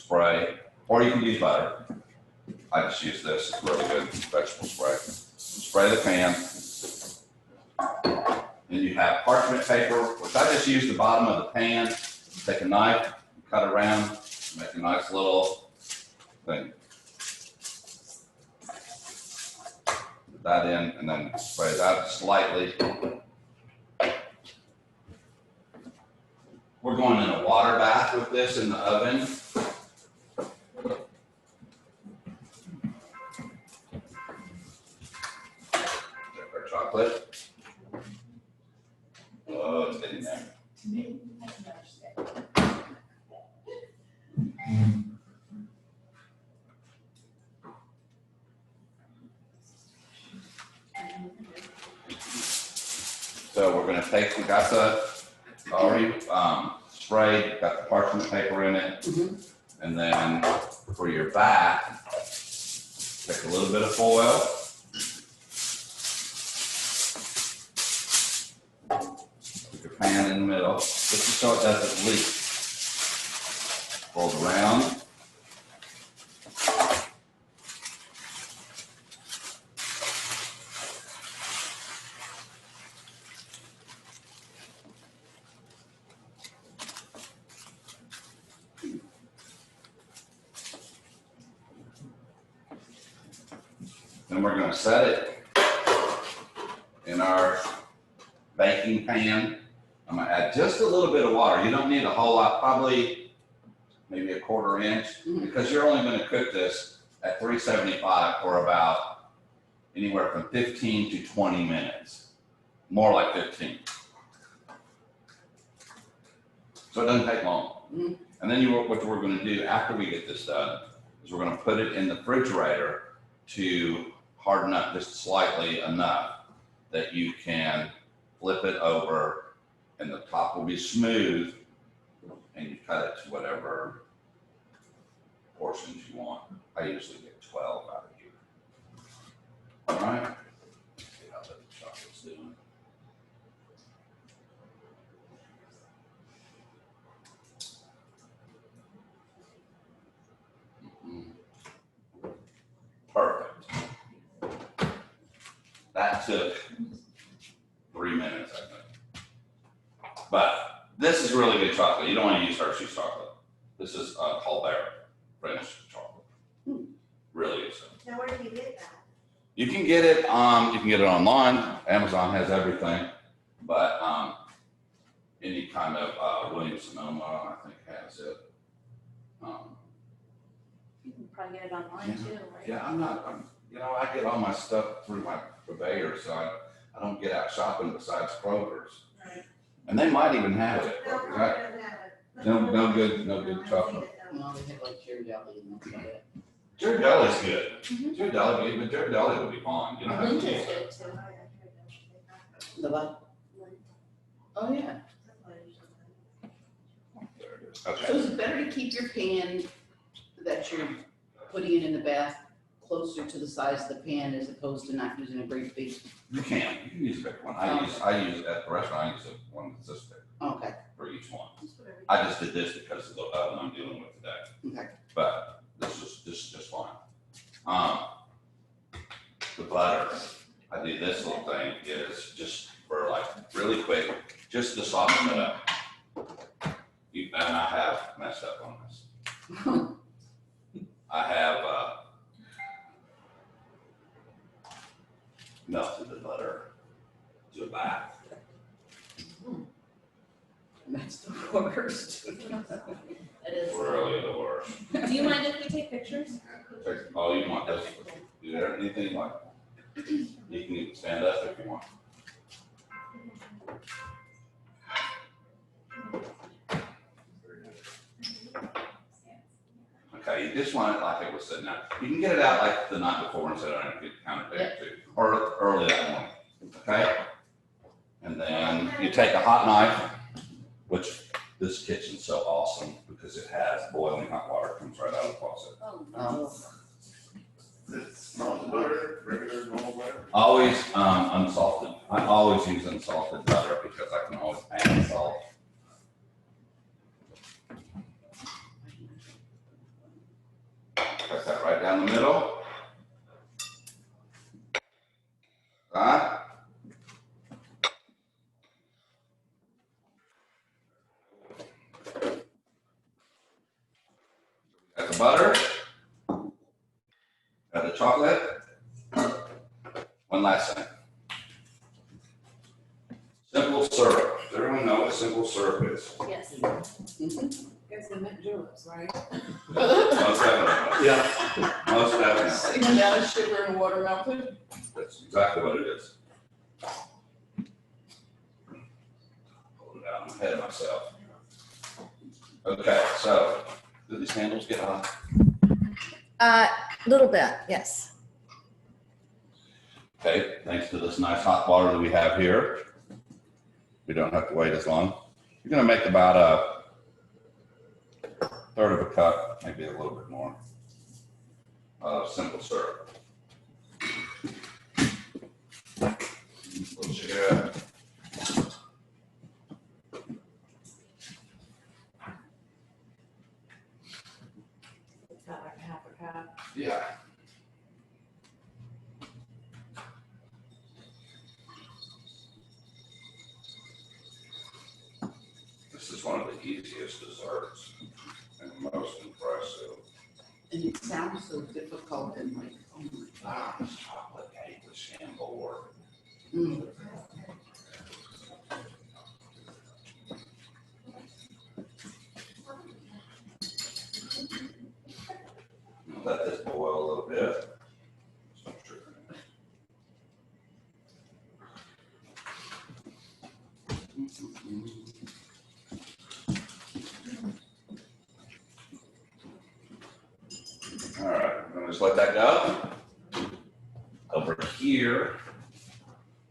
spray, or you can use butter. I just use this, it's really good vegetable spray. Spray the pan. Then you have parchment paper, which I just use the bottom of the pan. Take a knife, cut around, make a nice little thing. Put that in and then spray it out slightly. We're going in a water bath with this in the oven. Check our chocolate. Oh, it's getting there. So we're going to take, we got the already sprayed, got the parchment paper in it, and then for your bath, take a little bit of foil, put your pan in the middle, just so it doesn't leak. Fold around. Then we're going to set it in our baking pan. I'm going to add just a little bit of water. You don't need a whole lot, probably maybe a 1/4 inch, because you're only going to cook this at 375 for about anywhere from 15 to 20 minutes. More like 15. So it doesn't take long. And then what we're going to do after we get this done is we're going to put it in the refrigerator to harden up just slightly enough that you can flip it over and the top will be smooth, and you cut it to whatever portions you want. I usually get 12 out of here. All right. Let's see how the chocolate's doing. Perfect. That took 3 minutes, I think. But this is really good chocolate. You don't want to use Hershey's chocolate. This is Bleubird French chocolate. Really good stuff. Now, where do you get that? You can get it. You can get it online. Amazon has everything, but any kind of Williams Sonoma, I think, has it. You can probably get it online too, right? Yeah, I'm, you know, I get all my stuff through my purveyor, so I don't get out shopping besides Kroger's. Right. And they might even have it. No, Kroger's. I don't have it. No good chocolate. No, they have like cherry jelly and that's about it. Jerry Deli's good. Jerry Deli, but Jerry Deli will be fine. You don't have Lint to is use it. good too. The what? Oh, yeah. There it is. So Okay. is it better to keep your pan that you're putting it in the bath closer to the size of the pan as opposed to not using a great big? You can use a big one. I use at the restaurant. I use one that's this big Okay, for each one. I just did this because of the oven I'm dealing with today. okay. But this is just fine. The butter, I do this little thing is just for like really quick, just to soften it up. And I have messed up on this. I have melted the butter to a bath. That's the worst. It is. Really the worst. Do you mind if we take pictures? Oh, you want this? Do there anything like? You can even stand up if you want. Okay, you just want it like it was sitting out. You can get it out like the night before and sit on it and get kind of big too, or early that morning. Okay, and then you take a hot knife, which this kitchen's so awesome because it has boiling hot water comes right out of the faucet. Oh, Oh. Salted butter, regular normal butter. Always unsalted. I always use unsalted butter because I can always add salt. down the middle. Right? Got the butter. Got the chocolate. One last thing. Simple syrup. Does everyone know what simple syrup is? Yes. It's the mint juleps, right? Most definitely. Yeah. Most definitely. Sitting down with sugar and watermelon pudding. That's exactly what it is. Pull it out, I'm ahead of myself. Okay, so, do these handles get hot? Little bit, yes. Okay, thanks to this nice hot water that we have here, we don't have to wait as long. You're gonna make about a third of a cup, maybe a little bit more, of simple syrup. Little sugar. Got like half a cup. Yeah. This is one of the easiest desserts and most impressive. And it sounds so difficult and like, oh my Ah, this chocolate cake with Chambord. God. Let this boil a little bit. Some sugar in it. All right, I'm gonna just let that go. Over here,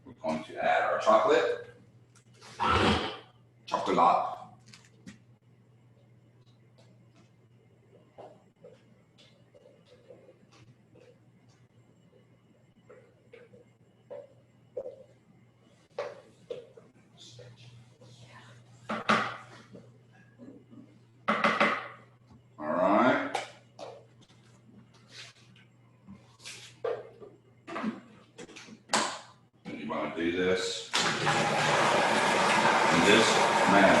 we're going to add our chocolate. Chocolate. All right. And you want to do this in this manner.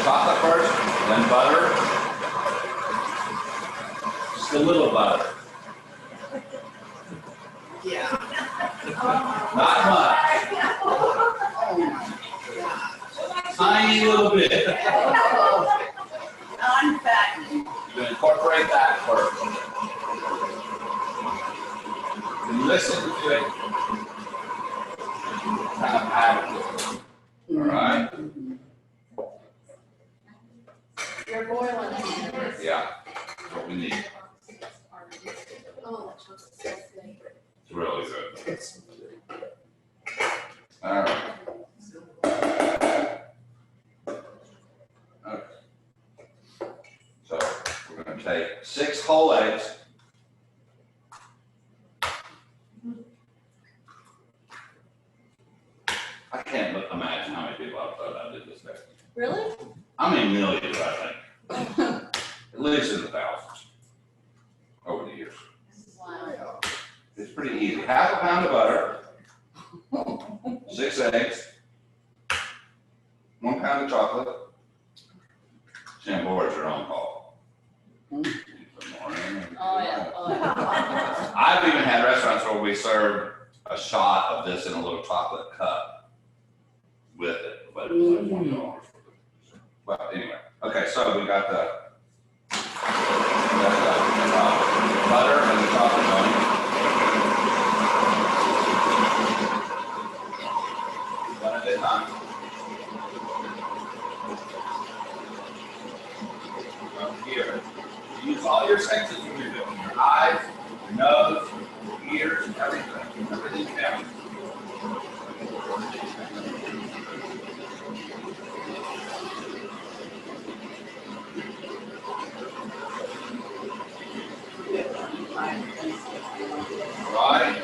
Chocolate first, then butter. Just a little butter. Yeah. Not much. Oh my God. Tiny little bit. Unfattening. You're going to incorporate that first. And listen to it. Kind of pattern. All right? You're boiling. Yeah. That's what we need. Oh, that looks so good. It's really good. All right. Okay. So we're going to take 6 whole eggs. I can't imagine how many people I've thought I did this day. Really? I mean millions, I think. At least in the thousands over the years. Wow. It's pretty easy. Half a pound of butter, 6 eggs, 1 pound of chocolate. Chambord's your own call. Mm. Put more in. Oh, yeah. Oh, yeah. I've even had restaurants where we serve a shot of this in a little chocolate cup with it, but it was like $1 for the. Well, anyway, okay, so we got the butter and the chocolate going. One at a time. Up here, use all your senses when you're doing your eyes, your nose, your ears, everything. Everything counts. Right?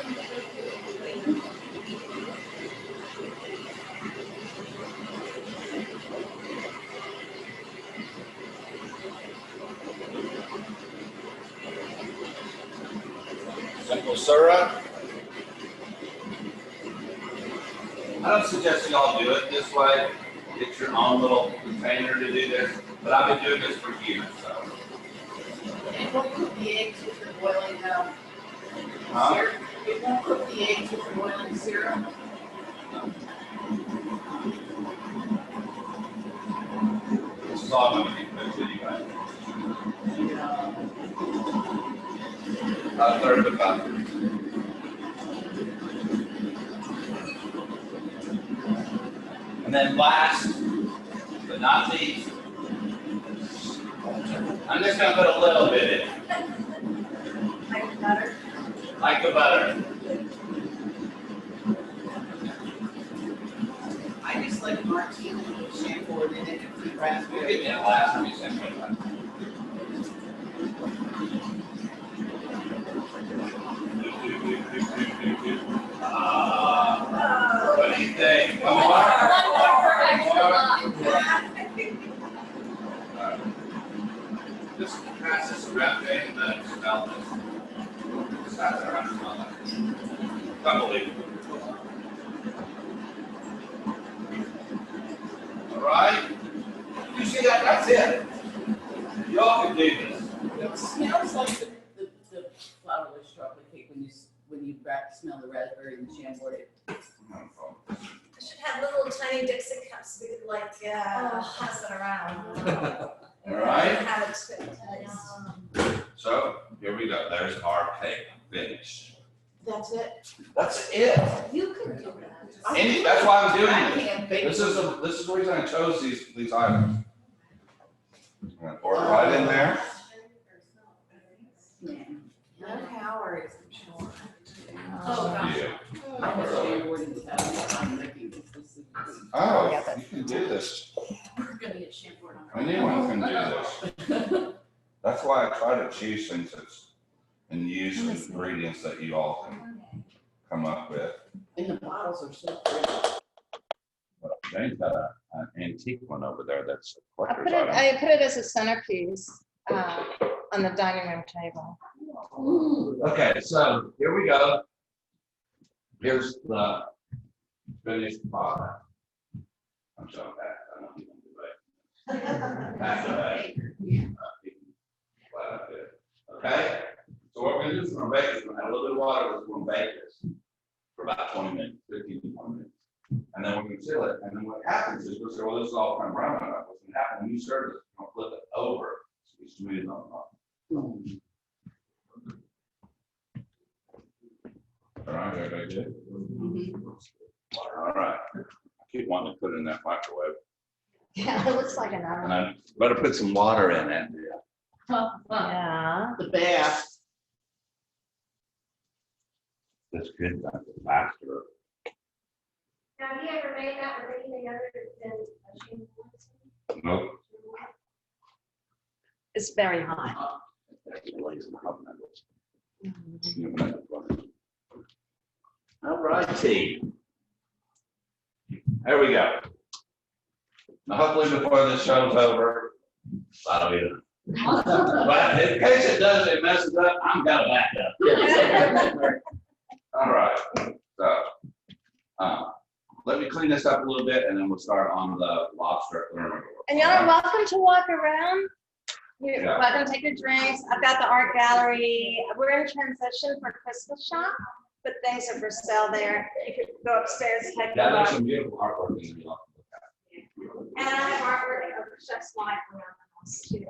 maple syrup. I don't suggest you all do it this way. Get your own little container to do this, but I've been doing this for years, so. And it won't cook the eggs with the boiling Huh? syrup. It won't cook the eggs with the boiling syrup. This is all going to be cooked anyway. A third of the cup. And then last but not least, I'm just going to put a little bit in. Like butter. Like the butter. I just like martini with shampoo and then it with raspberry. Give me a glass of me, send me one. What do you think? Come on. Just pass this around and smell this. Just pass it around and smell it. Unbelievable. All right. You see that? That's it. Y'all can do this. It smells like the flourless chocolate cake when you smell the raspberry and the shampoo. I should have little tiny Dixie cups we could like pass it around. All right. Have it spit taste. So here we go. There's our cake finished. That's it. That's it. You could do that. That's why I'm doing I this. can't bake. This is the reason I chose these items. I'm gonna pour it right in there. Yeah. No calories, I'm sure. Oh, gosh. Yeah. I was shampoo in the house. I'm making this. Oh, you can do this. We're gonna get shampooed on. Anyone can do this. That's why I try to choose things and use ingredients that you all can come up with. And the bottles are so pretty. Jane's got an antique one over there that's a I collector's item. put it as a centerpiece on the dining room table. Okay, so here we go. Here's the finished product. I'm so bad. I don't even do it. That's okay. Okay, so what we're gonna do is we're gonna bake this. We're gonna add a little bit of water. We're gonna bake this for about 20 minutes, 15 to 20 minutes. And then we're gonna seal it. And then what happens is we'll say, well, this is all kind of brown enough. What's gonna happen when you serve this, you're gonna flip it over so it's smooth on top. All right, everybody good? All right. I keep wanting to put it in that microwave. Yeah, it looks like an And oven. I better put some water in it. Yeah. The bath. That's good, that's faster. Have you ever made that with anything other than a shampoo? Nope. It's very hot. All righty. There we go. Now hopefully before this show's over, that'll be done. But in case it does, it messes up, I'm gonna back up. All right, so, let me clean this up a little bit and then we'll start on the lobster Thermidor. And y'all are welcome to walk around. You're Yeah. welcome to take your drinks. I've got the art gallery. We're in transition for Christmas shop, but things are for sale there. You could go upstairs, take a Yeah, there's look. some beautiful artwork in here. You'll have to look at. And I have artwork of Chef's life around the house too.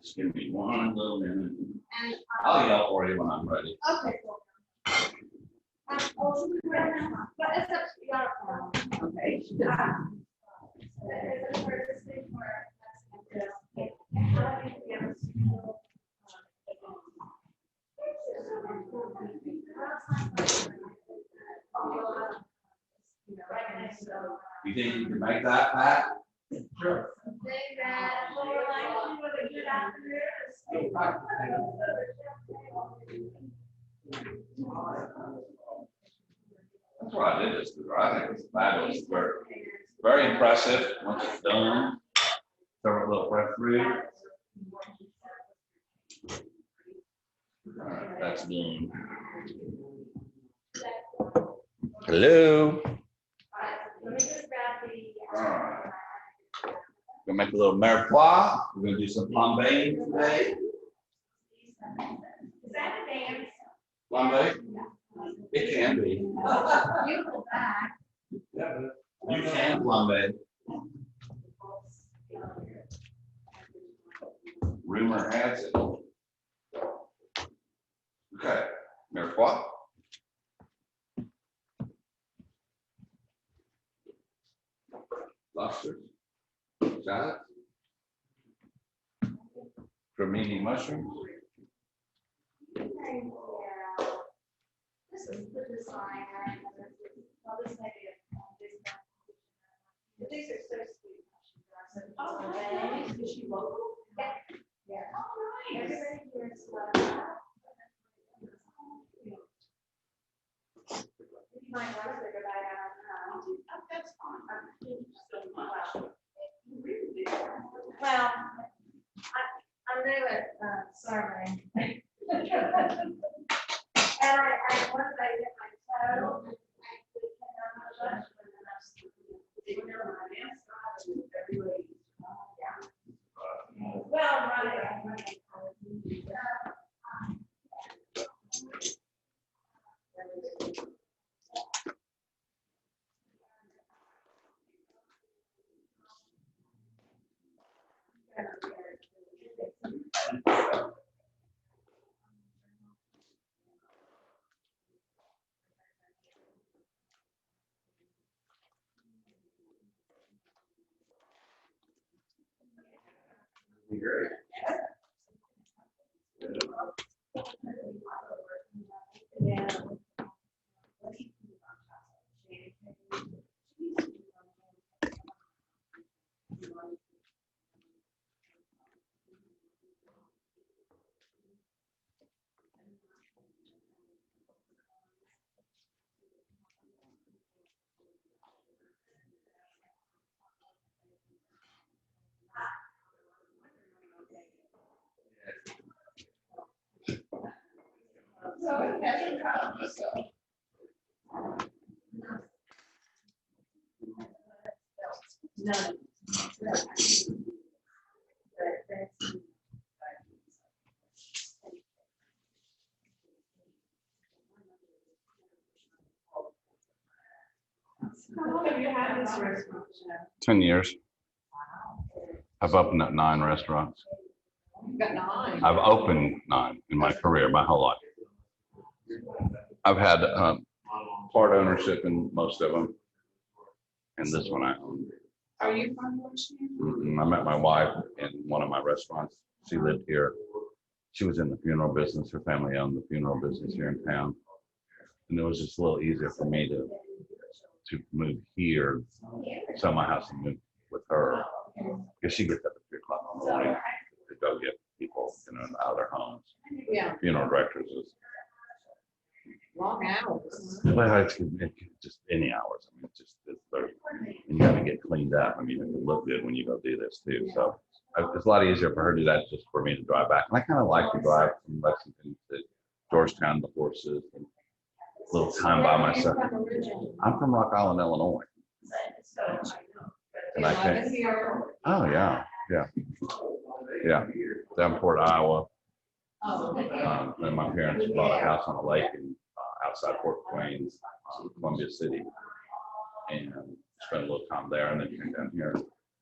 Just give me one little minute. And, I'll yell for you when I'm ready. okay, cool. But it's up to y'all. Okay. You think you can make that, Pat? Sure. That's what I did this to her. I think it's fabulous. Very impressive once it's done. Throw a little fresh fruit. All right, that's done. Hello. Let me just grab the. All right. Gonna make a little mirepoix. We're gonna do some flambéing today. Is that a dance? Flambé? It can be. You go back. You can flambé. Rumor has it. Okay, mirepoix. Lobster. Salad. Cremini mushrooms. This is the design, right? Well, this may be a. But these are so sweet. Oh, okay. Is she local? Yeah. Yeah. All right. Everybody here is local. You might want to figure that out. That's fine. Well, I'm new at serving. And I once I get my toe, well, right. Great. Yeah. No. 10 years. I've opened up 9 restaurants. You've got 9. I've opened 9 in my career, my whole life. I've had part ownership in most of them, and this one I own. Are you from Georgetown? I met my wife in one of my restaurants. She lived here. She was in the funeral business. Her family owned the funeral business here in town, and it was just a little easier for me to move here, sell my house and move with her, because she gets up at 3 o'clock in the morning to go get people, out of their homes. Yeah, Funeral directors is, long hours. well, it's just any hours. I mean, you got to get cleaned up. I mean, it look good when you go do this too. So it's a lot easier for her to do that, just for me to drive back. And I kind of like to drive from Lexington to Georgetown, the horses, and a little time by myself. I'm from Rock Island, Illinois. And I can't. Oh yeah, yeah. Davenport, Iowa. And my parents bought a house on a lake in outside Fort Wayne, Columbia City, and spent a little time there, and then came down here.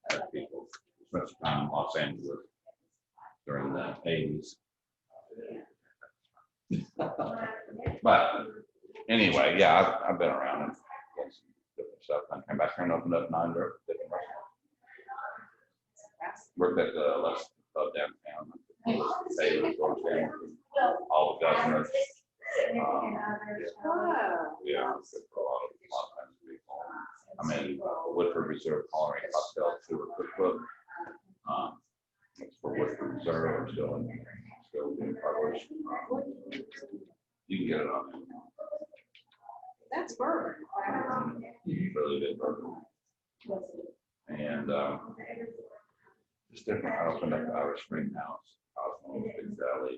Had people spent some time in Los Angeles during the 80s. But anyway, yeah, I've been around and done some different stuff. I came back here and opened up 9 different restaurants. Worked at the Lobster downtown. Taylor, Georgetown, all the governors. Yeah, for a lot of kinds of people. I'm in Woodford Reserve Culinary Cocktail Tour Cookbook. It's for Woodford Reserve. I'm still being published. You can get it on there. That's bourbon. Really good bourbon. And just different. I opened up the Irish Spring House. I was on Big Valley.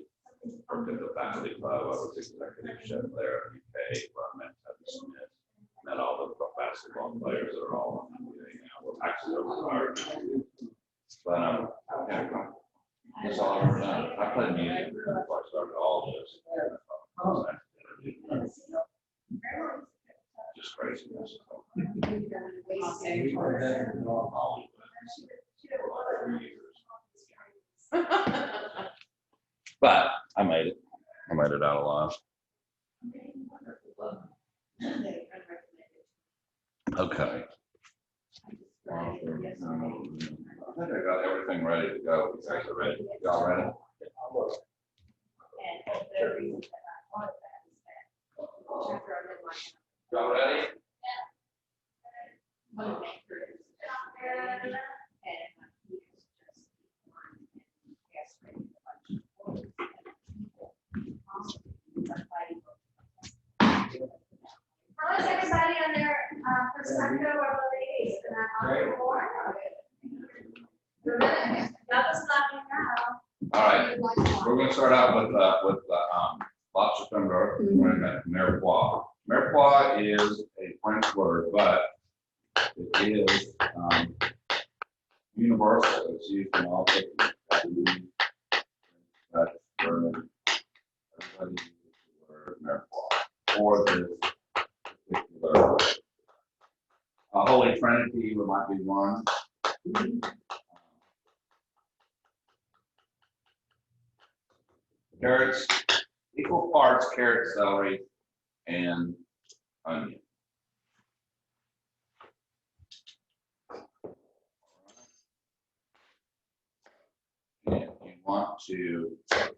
worked at the Family Club. I was executive chef there at UK, where I met Tubby Smith, met all the basketball players that are all on the NBA now. Well, actually, they're retired. But yeah, that's all I've ever done. I played music before I started all this. Just craziness. But I made it. I made it out alive. Okay. I think I got everything ready to go. You guys are ready? Y'all ready? Y'all ready? How is everybody on their perspective of the ladies? And I'm on board. That was not now. All right. We're going to start out with Lobster Thermidor. We're going to Mirepoix. Mirepoix is a French word, but it is universal. It's used in all places. That's German. Everybody uses the word Mirepoix for this particular Holy Trinity. Might be one. Carrots, equal parts carrot, celery, and onion. And you want to try to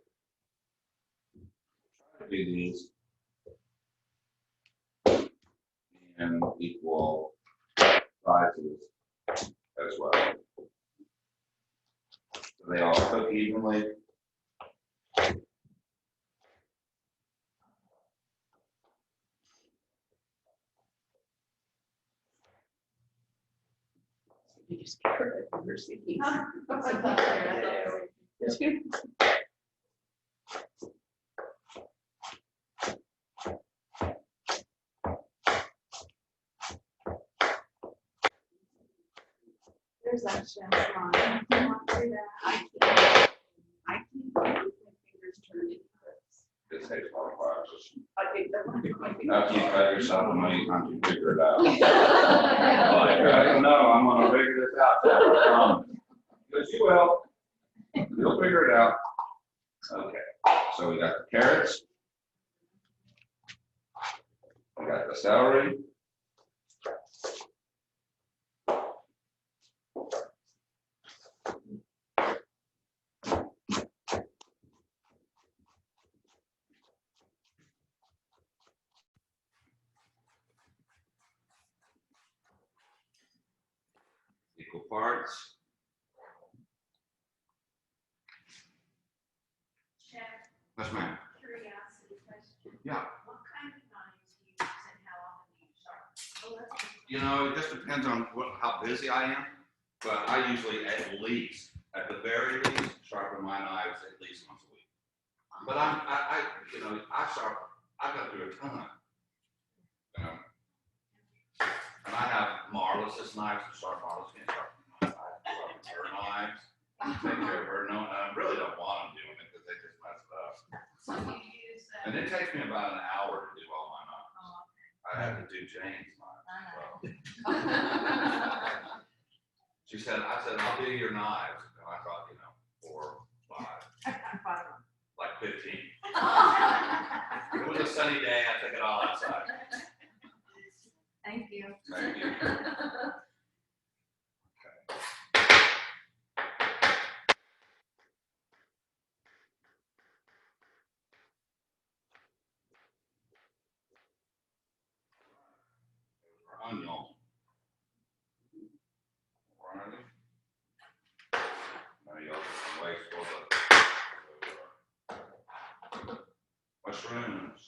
do these in equal sizes as well. So they all cook evenly. You just get rid of diversity. There's that champagne. I want to do that. I can't get my fingers turned into this. It takes a lot of practice. I think that After you cut yourself, many times you figure it out. Like, I don't know, I'm gonna figure this out. But you will. You'll figure it out. Okay, so we got the carrots. We got the celery. Equal parts. Chef, Yes, ma'am. curiosity question. Yeah. What kind of knives do you use and how often do you sharpen? You know, it just depends on how busy I am, but I usually at least, at the very least, sharpen my knives at least once a week. But I go through a ton. You know, and I have Marlis's knives, sharp Marlis can't sharpen knives. I sharpen her knives, take care of her. No, and I really don't want them doing it because they just mess it up. So you use And it takes me about an hour to do all my knives. I had to do Jane's knives as well. She said, I said, I'll do your knives. And I thought, 4, 5, like 15. It was a sunny day. I took it all outside. Thank you. Thank you. Onion. Alrighty. Now you also can wait for the mushrooms.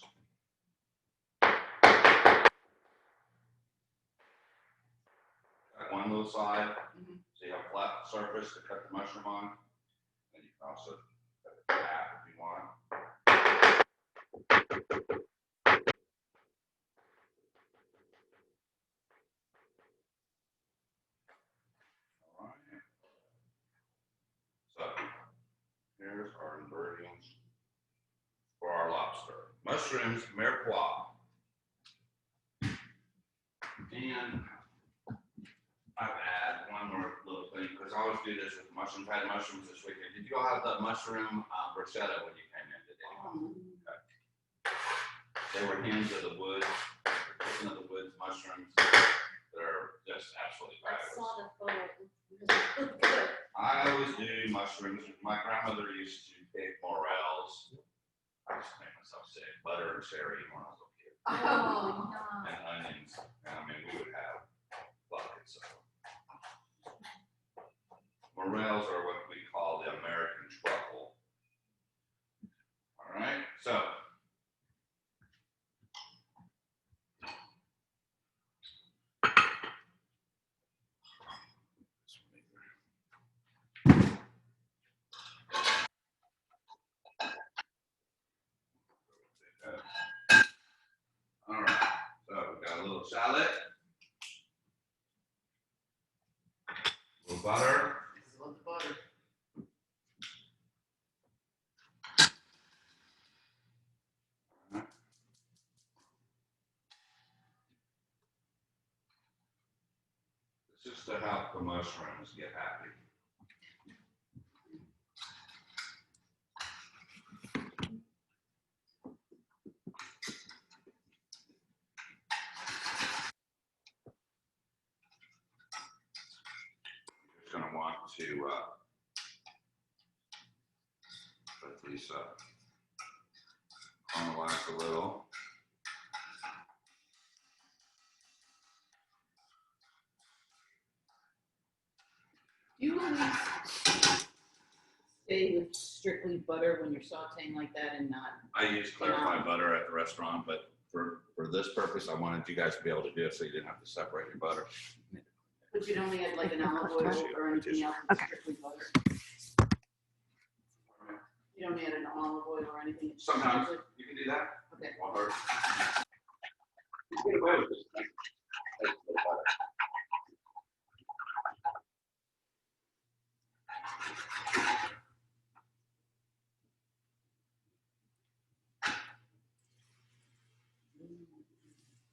Got one little side, so you have a flat surface to cut the mushroom on. And you can also cut the half if you want. All right. So here's our ingredients for our lobster. Mushrooms, mirepoix. And I've added one more little thing, because I always do this with mushrooms. I had mushrooms this weekend. Did you all have the mushroom bruschetta when you came in today? Okay. They were hens of the woods, kitchen of the woods mushrooms. They're just absolutely I fabulous. saw the photo. Good. I always do mushrooms. My grandmother used to pick morels. I used to make myself sick. Butter and cherry when I was a kid. Oh, no. And onions. And I mean, we would have buckets of them. Morels are what we call the American truffle. All right, so. All right, so we got a little shallot, a little butter. This is what the butter. It's just to help the mushrooms get happy. You're just gonna want to put these caramelize a little. Do you always stay with strictly butter when you're sauteing like that and not? I use clarified butter at the restaurant, but for this purpose, I wanted you guys to be able to do it so you didn't have to separate your butter. But you don't add like an olive oil or anything else, it's strictly butter? You don't add an olive oil or anything? It's Sometimes strictly- you can do that. Okay. Won't hurt. You can get away with this. Take a little butter.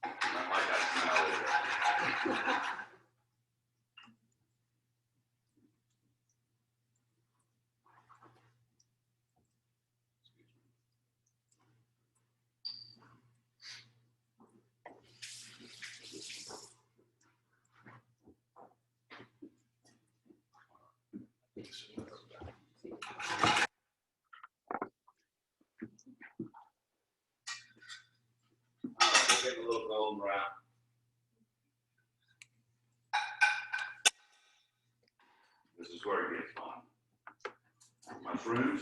I like that smell either. We're getting a little golden brown. This is where it gets fun. Mushrooms.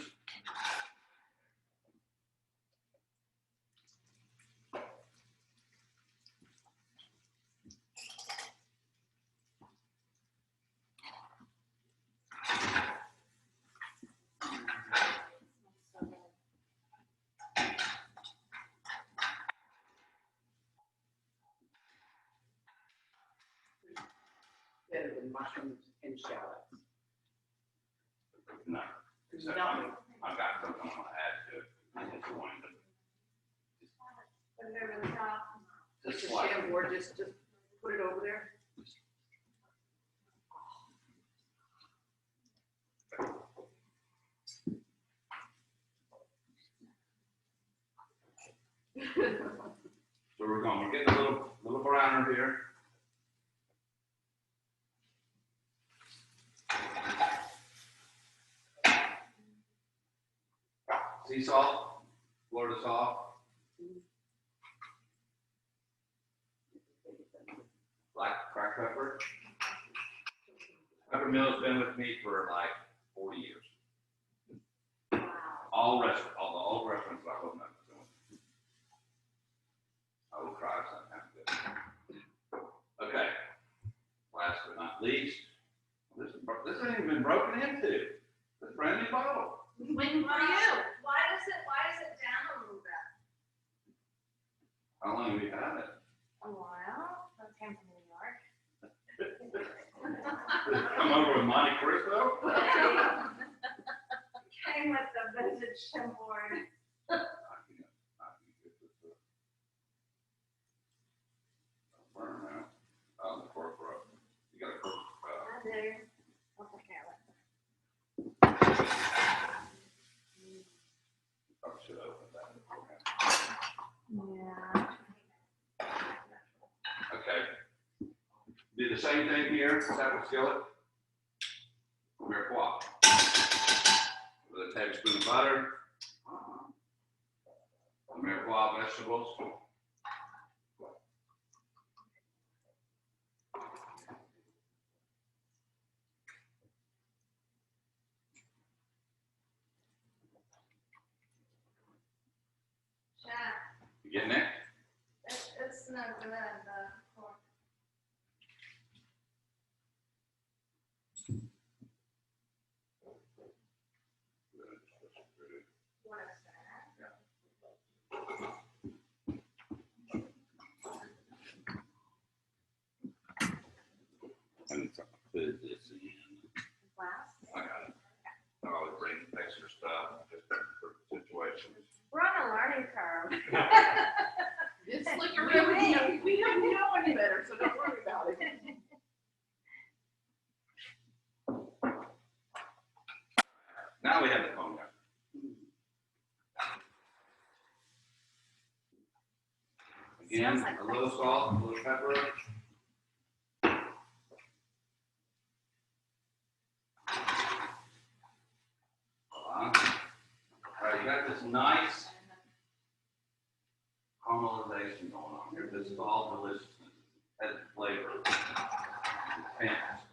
Better than mushrooms and shallots. No, except I've got something I'm gonna add to it. I just wanted to. But they're really soft. Just a Just sham, or just put it over there? So we're getting a little browner here. Sea salt, Florida salt, black cracked pepper. Peppermint's been with me for like 40 years. All the old restaurants I've opened up. I will cry sometime. Okay. Last but not least, this ain't even been broken into. This is a brand new bottle. Waiting for you. Why is it down a little bit? How long have we had it? A while. I came from New York. Come over with Monte Cristo? Came with the vintage shipboard. Burn out. Oh, the cork broke. You got a cork. I do. I'll take care of it. Probably should open that. Yeah. Okay. Do the same thing here, separate skillet. Mirepoix. With a tablespoon of butter. Mirepoix vegetables. Yeah, You getting it? it's no good, the pork. What is that? And put this in. Glass. I got it. I always bring extra stuff just for situations. We're on a learning curve. It's like a real, we don't know any better, so don't worry about it. Now we have the cognac. Again, Smells like a little salt, a little pepper. All right, you got this nice caramelization going on here. This is all deliciousness. It has flavor. It's fantastic.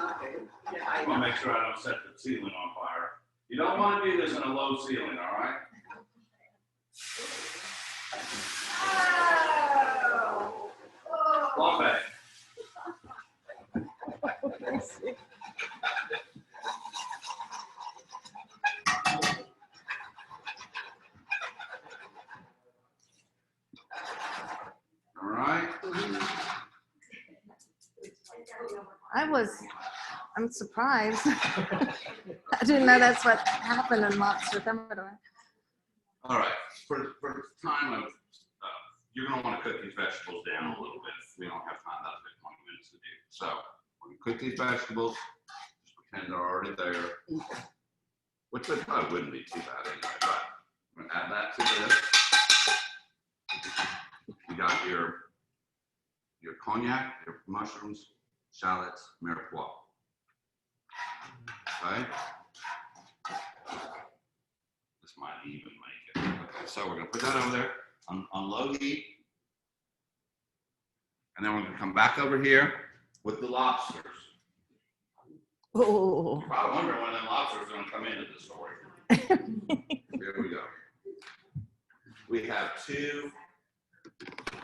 Okay. Yeah, I want to make sure I don't set the ceiling on fire. You don't want to do this in a low ceiling, all right? Oh. Flambé. All right. I'm surprised. I didn't know that's what happened in Lobster, Thermidor. All right. For the time of, you're going to want to cook these vegetables down a little bit. We don't have time, that's 20 minutes to do. So when you cook these vegetables, just pretend they're already there, which they probably wouldn't be too bad anyway, but I'm going to add that to this. You got your cognac, your mushrooms, shallots, mirepoix. Okay? This might even make it. Okay, so we're going to put that over there on low heat. And then we're going to come back over here with the lobsters. Oh. You're probably wondering when them lobsters are going to come into the story. Here we go. We have two.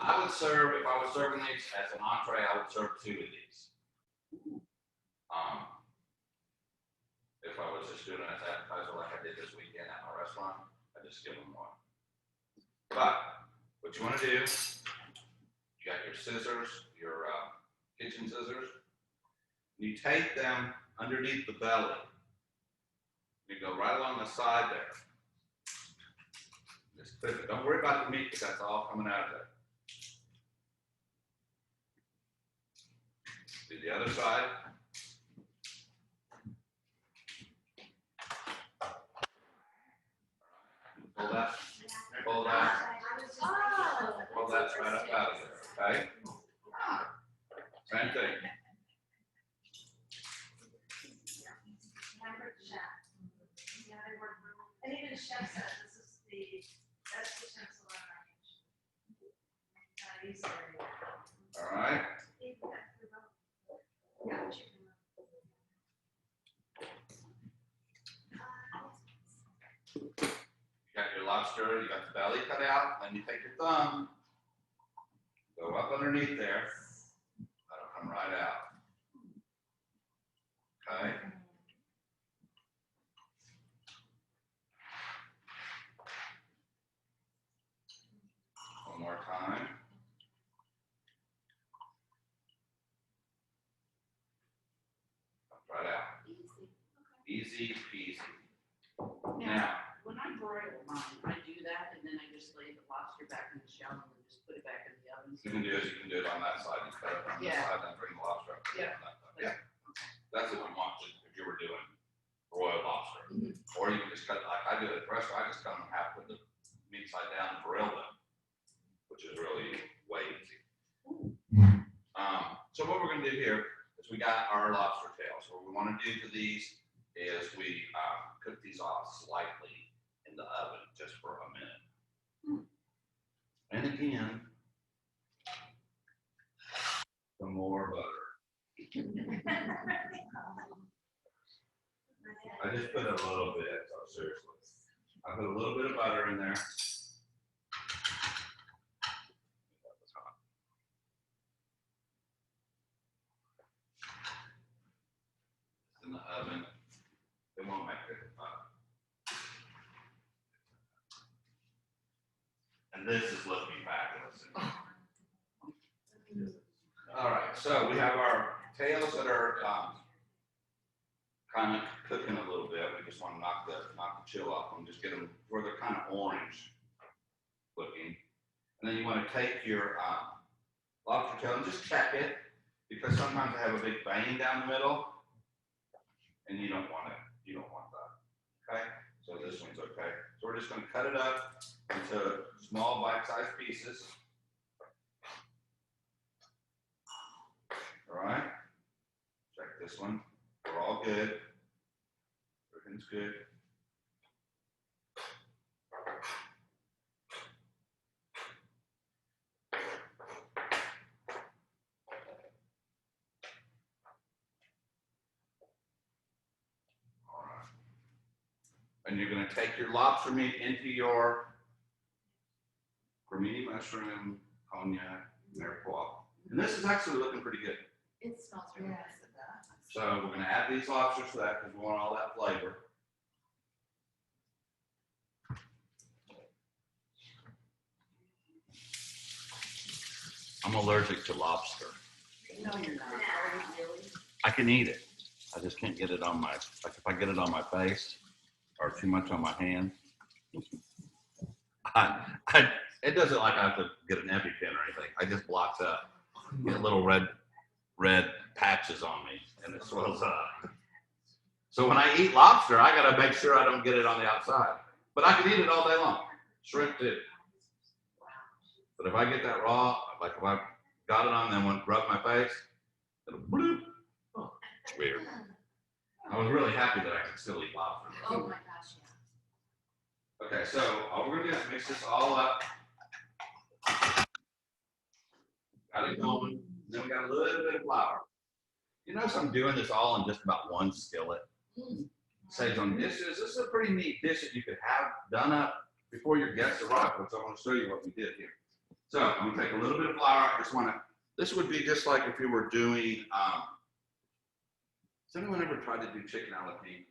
I would serve, if I was serving these as an entree, I would serve two of these. If I was just doing it as an appetizer like I did this weekend at my restaurant, I just give them one. But what you want to do, you got your scissors, your kitchen scissors. You take them underneath the belly. You go right along the side there. Just clip it. Don't worry about the meat because that's all coming out of there. Do the other side. Pull that. Pull that. Pull that right up out of there. Okay. Same thing. And even chef said this is the best utensil I've used. All right. You got your lobster, you got the belly cut out, then you take your thumb, go up underneath there, that'll come right out. Okay? Easy peasy. Now, when I broil mine, I do that and then I just lay the lobster back in the shell and then just put it back in the oven. You can do it on that side, you cut it on this Yeah. side, and bring the lobster up. Yeah. Yeah, that's what you want, if you were doing broiled lobster. Mhm. Or you can just cut, like I do at the restaurant, I just cut them in half, put the meat side down and broil them, which is really way easy. So what we're gonna do here is we got our lobster tails. What we wanna do to these is we cook these off slightly in the oven just for a minute. And again, some more butter. I just put a little bit, so seriously. I put a little bit of butter in there. In the oven, it won't make it. And this is looking fabulous. All right, so we have our tails that are kind of cooking a little bit. We just want to knock the chill off them, just get them where they're kind of orange looking. And then you want to take your lobster tail and just check it, because sometimes they have a big vein down the middle, and you don't want it. You don't want that. Okay, so this one's okay. So we're just going to cut it up into small bite-sized pieces. All right, check this one. We're all good. Everything's good. All right. And you're going to take your lobster meat into your cremini mushroom, cognac, mirepoix. And this is actually looking pretty good. It smells really nice. So we're going to add these lobsters to that because we want all that flavor. I'm allergic to lobster. No, you're not. Are you really? I can eat it. I just can't get it on my, like if I get it on my face or too much on my hand. It doesn't like I have to get an EpiPen or anything. I just blocks up. Get little red patches on me and it swells up. So when I eat lobster, I gotta make sure I don't get it on the outside. But I can eat it all day long. Shrimp too. But if I get that raw, like if I got it on and then rub my face, it'll bloop. Oh, it's weird. I was really happy that I could still eat lobster. Oh my gosh, yeah. Okay, so all we're gonna do is mix this all up. Got it going. Then we got a little bit of flour. You notice I'm doing this all in just about one skillet. Saves on dishes. This is a pretty neat dish that you could have done up before your guests arrive, which I want to show you what we did here. So I'm gonna take a little bit of flour. I just want to, this would be just like if you were doing, has anyone ever tried to do chicken a la king?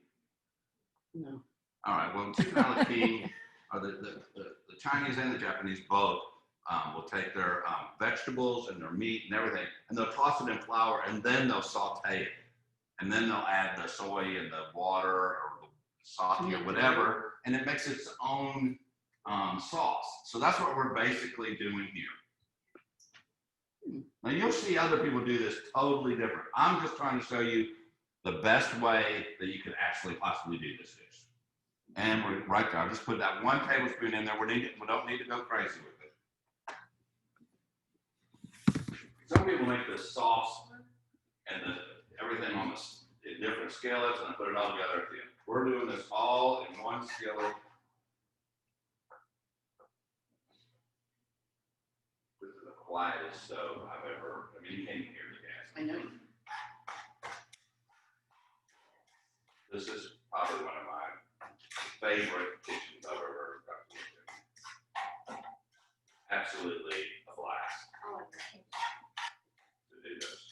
No. All right, well, chicken a la king, or the Chinese and the Japanese both will take their vegetables and their meat and everything, and they'll toss it in flour, and then they'll saute it. And then they'll add the soy and the water or the sake or whatever, and it makes its own sauce. So that's what we're basically doing here. Now you'll see other people do this totally different. I'm just trying to show you the best way that you could actually possibly do this dish. And we're right there. I'll just put that 1 tablespoon in there. We don't need to go crazy with it. Some people make the sauce and everything on this in different skillets and put it all together at the end. We're doing this all in one skillet. This is the quietest stove I've ever, I mean, you can't even hear the gas. I know. This is probably one of my favorite kitchens I've ever got to. Absolutely a blast to do this.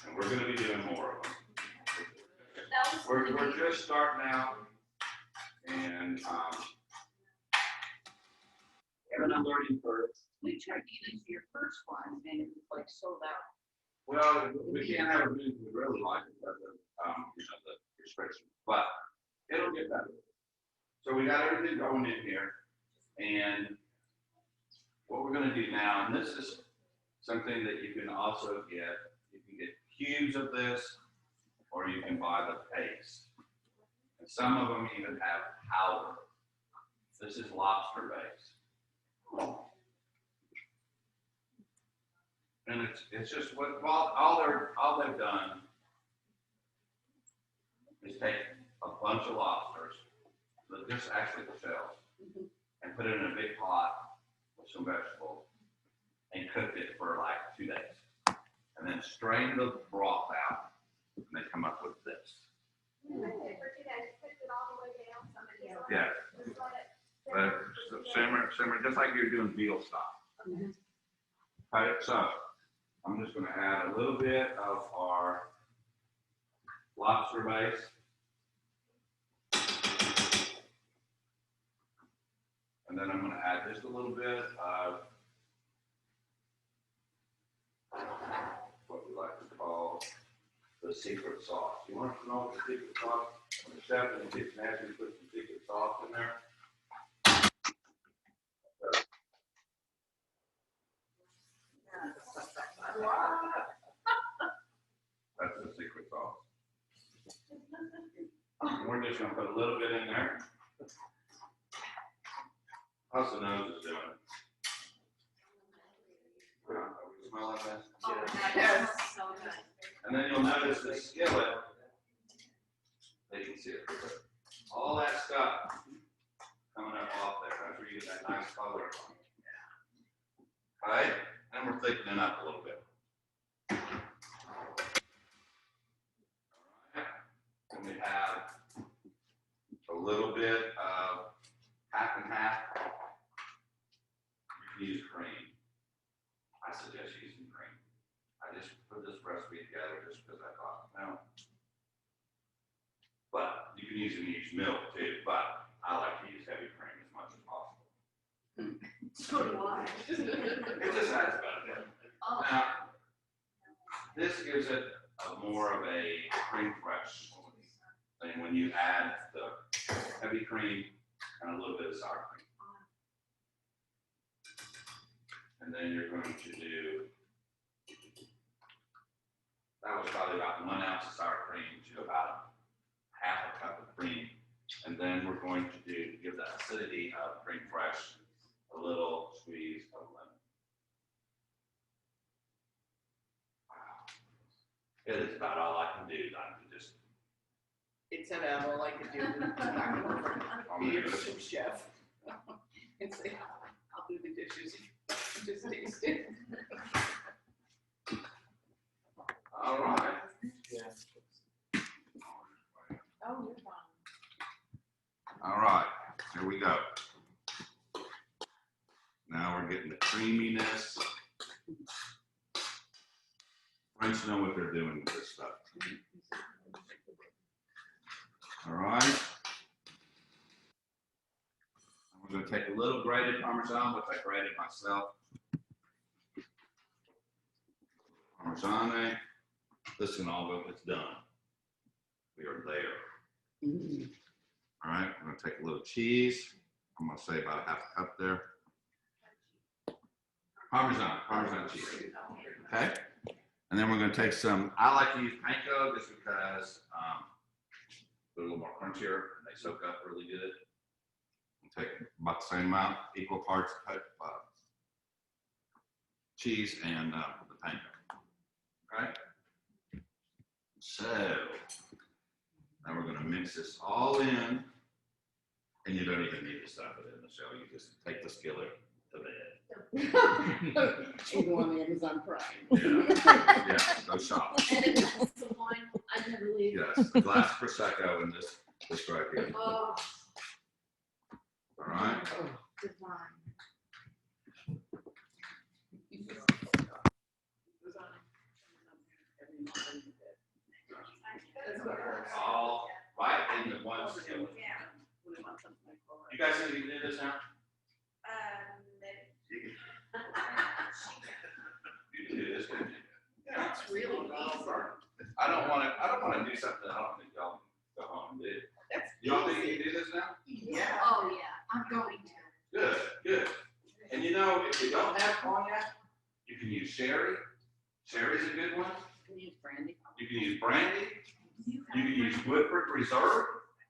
And we're going to be doing more of them. We're just starting out, and I'm learning first. We tried to get into your first one and it was like sold out. Well, we can't have a food we really like because of going in here, and what we're gonna do now, and this is something that you can also get, you can get cubes of this, or you can buy the paste. And some of them even have powder. This is lobster base. And it's just what, well, all they've done is take a bunch of lobsters, but just actually the shells, and put it in a big pot with some vegetables, and cooked it for like 2 days. And then strain the broth out, and they come up with this. Yeah. But simmer, just like you're doing veal stock. Okay, so I'm just gonna add a little bit of our lobster base. And then I'm gonna add just a little bit of what we like to call the secret sauce. You want to know what the secret sauce? When the chef in the kitchen asks you to put some secret sauce in there. That's the secret sauce. And we're just gonna put a little bit in there. How's the nose is doing? Are we smelling this? Oh, yes. So good. And then you'll notice the skillet. They can see it. All that stuff coming up off there. That's where you get that nice color from. Okay? And we're thickening up a little bit. All right. And we have a little bit of half and half. You can use cream. I suggest using cream. I just put this recipe together just because I thought, no. But you can use milk too, but I like to use heavy cream as much as possible. So do I. It just adds about it. Oh. Now, this gives it more of a cream fresh thing when you add the heavy cream and a little bit of sour cream. And then you're going to do, that was probably about 1 ounce of sour cream to about half a cup of cream. And then we're going to give the acidity of cream fresh a little squeeze of lemon. Wow. It is about all I can do. I can just. It's about all I could do. I'm Be gonna a go- sous chef. And say, I'll do the dishes. Just taste it. All right. Oh, you're fine. All right. Here we go. Now we're getting the creaminess. French know what they're doing with this stuff. All right. I'm going to take a little grated Parmesan, which I grated myself. Parmesan. This can all go, it's done. We are there. All right, I'm going to take a little cheese. I'm going to say about half a cup there. Parmesan cheese. Okay. And then we're going to take some, I like to use panko just because they're a little more crunchier and they soak up really good. We'll take about the same amount, equal parts of cheese and the panko. Okay. So now we're going to mix this all in, and you don't even need to stuff it in the shell. You just take the skillet to bed. Even on the Amazon Prime. Yeah, go shop. And a glass of wine, I'd never leave. Yes, a glass of prosecco and this right here. Oh, All right. divine. All right in the one skillet. You guys think you can do this now? You can do this, can you? That's really well. I don't want to do something I don't think y'all can go home and do. That's Y'all think you can do this now? Yeah. Oh, yeah, I'm sherry. Sherry's a good one. Can you use brandy? You can use brandy. You can use Bleubird Reserve.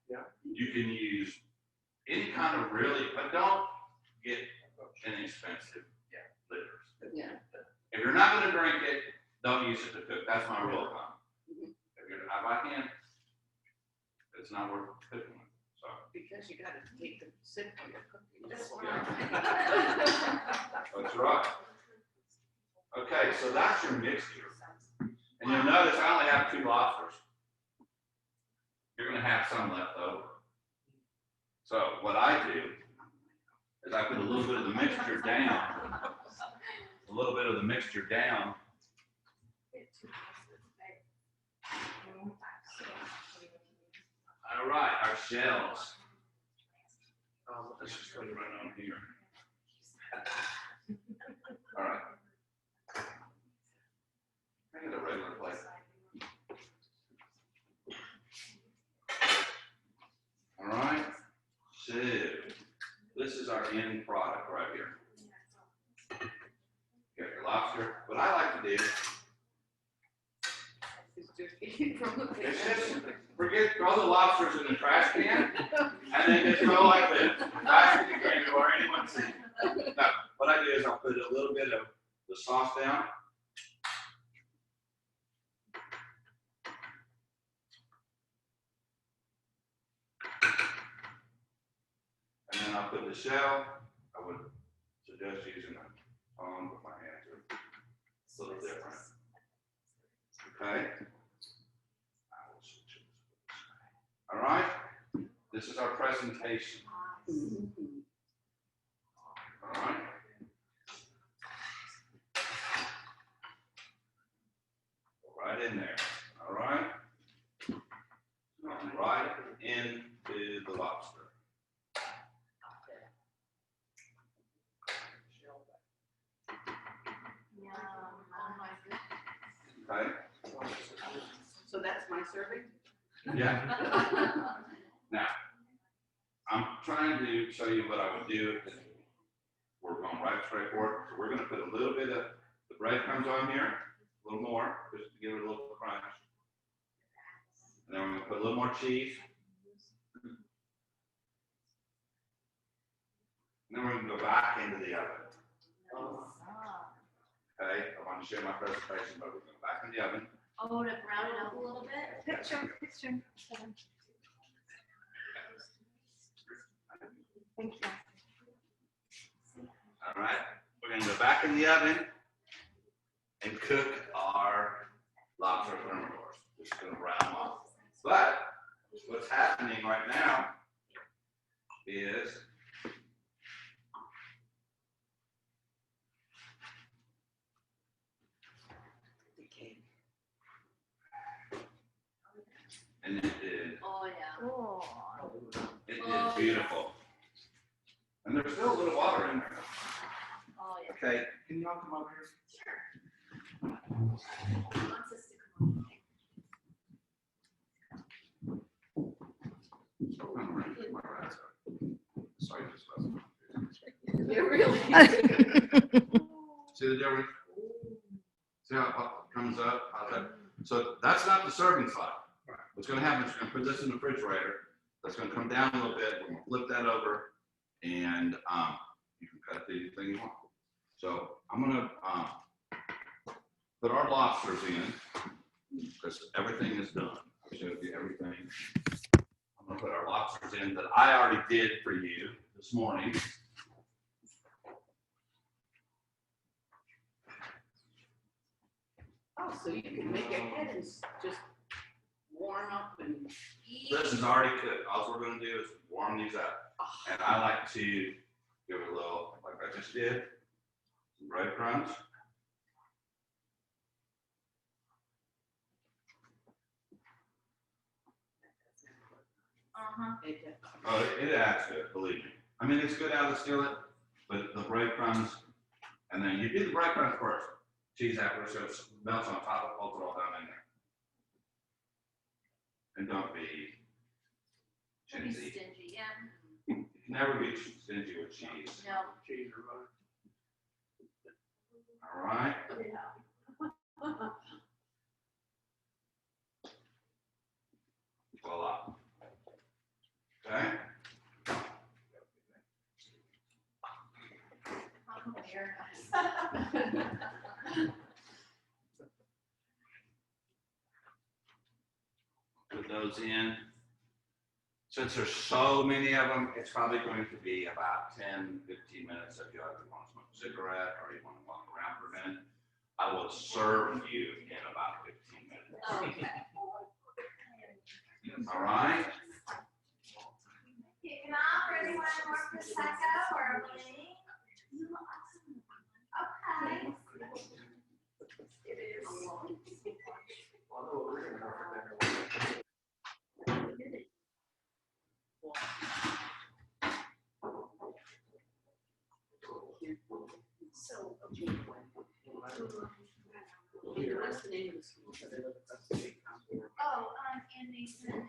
Yeah. You can use any kind of really, but don't get inexpensive liquors. Yeah. If you're not gonna drink it, don't use it to cook. That's my rule of thumb. Mhm. If you're, if I can, it's not worth cooking with, so. Because you gotta take the sip when you're cooking. That's That's right. Okay, so that's your mixture. And you'll notice I only have 2 lobsters. You're gonna have some left over. So what I do is I put a little bit of the mixture down. A little bit of the mixture down. All right, our shells. Let's just put it right on here. All right. I get a regular plate. All right. So this is our end product right here. You got your lobster. What I like to do It's just eat from the is fish. just throw the lobsters in the trash can, and then just go like this. Trash can or anyone sees. No, what I do is I'll put a little bit of the sauce down. And then I'll put the shell. I would suggest using a tongue with my hands. It's a little different. Okay. I will switch it. All right. This is our presentation. All right. Go right in there. All right. Right into the lobster. Okay. So that's my serving? Yeah. Now, I'm trying to show you what I would do if we're going right straight for it. So we're going to put a little bit of the breadcrumbs on here, a little more, just to give it a little crunch. And then we're going to put a little more cheese. And then we're going to go back into the oven. Okay, I want to share my presentation, but we're going back in the oven. Oh, to brown it up a little bit? Picture. Thank you. All right, we're going to go back in the oven and cook our lobster thermidors. Just going to brown them off. But what's happening right now is and it did. Oh, yeah. It did beautiful. And there's still a little water in there. Oh, yeah. Okay, can y'all come over here? Wants us to come Sorry, this wasn't. Yeah, really? See the difference? See how it comes up? How's that? So that's not the serving side. What's going to happen is you're going to put this in the refrigerator. That's going to come down a little bit. We're going to flip that over, and you can cut anything you want. So I'm going to put our lobsters in because everything is done. I showed you everything. I'm going to put our lobsters in that I already did for you this morning. Oh, so you can make your head and just warm up and eat. This is already cooked. All we're going to do is warm these up. And I like to give it a little, like I just did, some breadcrumbs. Oh, it adds to it, believe me. I mean, it's good out of the skillet, but the breadcrumbs, and then you do the breadcrumbs first. Cheese after, so it melts on top, hold it all down in there. And don't be Don't be stingy. stingy, yeah. You can never be stingy with cheese. No. Cheese or butter. All right. Voila. Okay. Put those in. Since there's so many of them, it's probably going to be about 10, 15 minutes if you either want to smoke a cigarette or you want to walk around for a minute. I will serve you in about 15 minutes. Okay. All right? Kicking off, or anyone more Prosecco or wing? Okay. It is. So, what's the name of the school? Oh, Ann Mason and,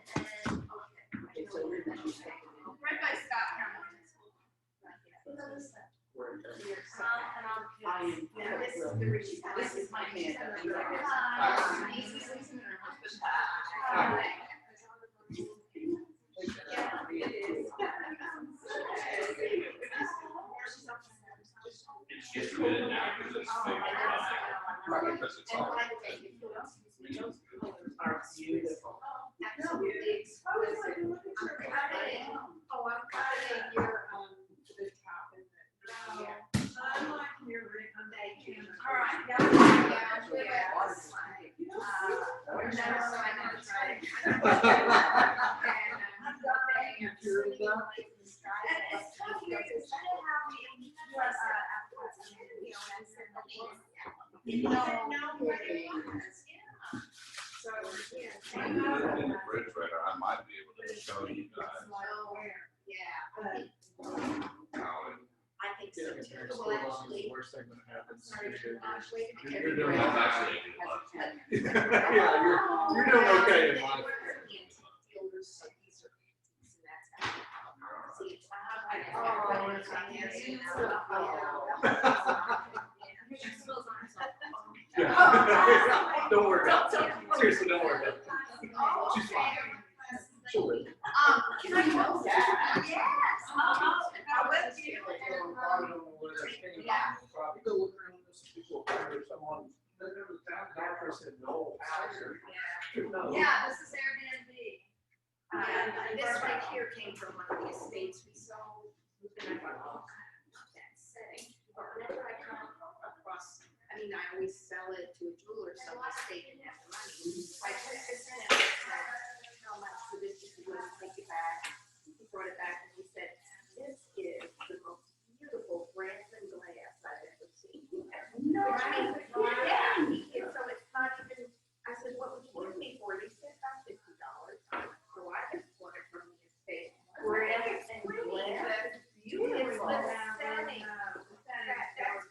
Okay, so we're going to right by Scott County. I am. Yeah, this is the Richie. This is my man. It's just good now because it's figured out. Because it's all. Are beautiful. Absolutely exquisite. Oh, I'm cutting your, the top and the, yeah. I like your, all right. Yeah. We're never signing on Friday. And, it's funny, because instead of having, So, yeah. When you put it in the refrigerator, I might be able to show you guys Yeah. how it. I think so too. It's Well, actually, worst thing that happens. sorry, actually, You're doing That's okay. actually a good luck. Yeah, you're doing okay in life. Yeah. Don't worry about it. Seriously, don't worry about it. She's fine. She'll live. Can I go? Yes. I will too. Yeah. Probably go look around this people or someone. Doctor said no. Yeah, this is Airbnb. This right here came from one of the estates we sold. And I thought, oh, not that setting. But whenever I come across, I mean, I always sell it to a jeweler, so I stay and have the money. I took this in and I said, how much for this? He said, let's take it back. He brought it back and he said, this is the most beautiful Branson glass I've ever seen. No, I mean, yeah, so it's not even, I said, what would you give me for it? He said, about $50. So I just bought it from the estate. Branson glass. Beautiful. That's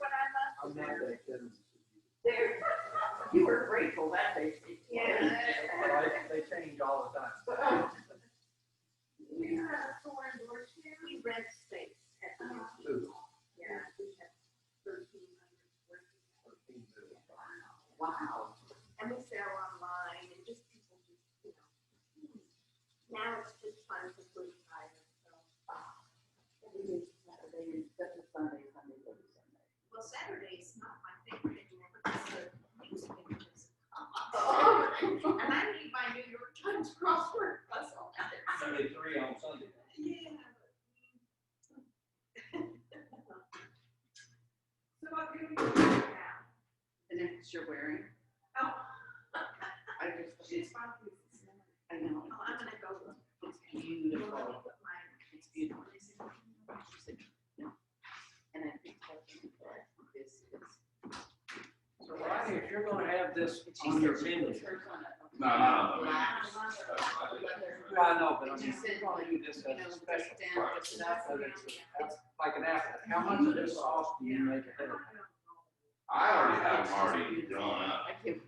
what I love. I'm not that good. There, you were grateful that day. Yeah. They change all the time. We have a store in Georgetown. We rent space at the museum. Yeah, we have 1,300 square feet. Wow. And we sell online and just people just, now it's just fun to put items, so. Every day, Saturday, that's a Sunday, Sunday, Sunday. Well, Saturday's not my favorite anymore because the newspapers. And I need my New York Times crossword puzzle. Sunday 3 on Sunday. Yeah. So what do we do now? The necklace you're wearing, Oh. I just, She's probably. I know, Oh, I'm gonna go. it's beautiful. It's beautiful. She said, no. And I think this is. So Rodney, if you're gonna have this She on your said she menu. puts hers on a- No, not on the Yeah, I know, but I mean, if you're gonna do this You as know, a just special, down, just up. so that's like an apple. How much of this sauce do you make ahead of time? I already have them already drawn up. I can't.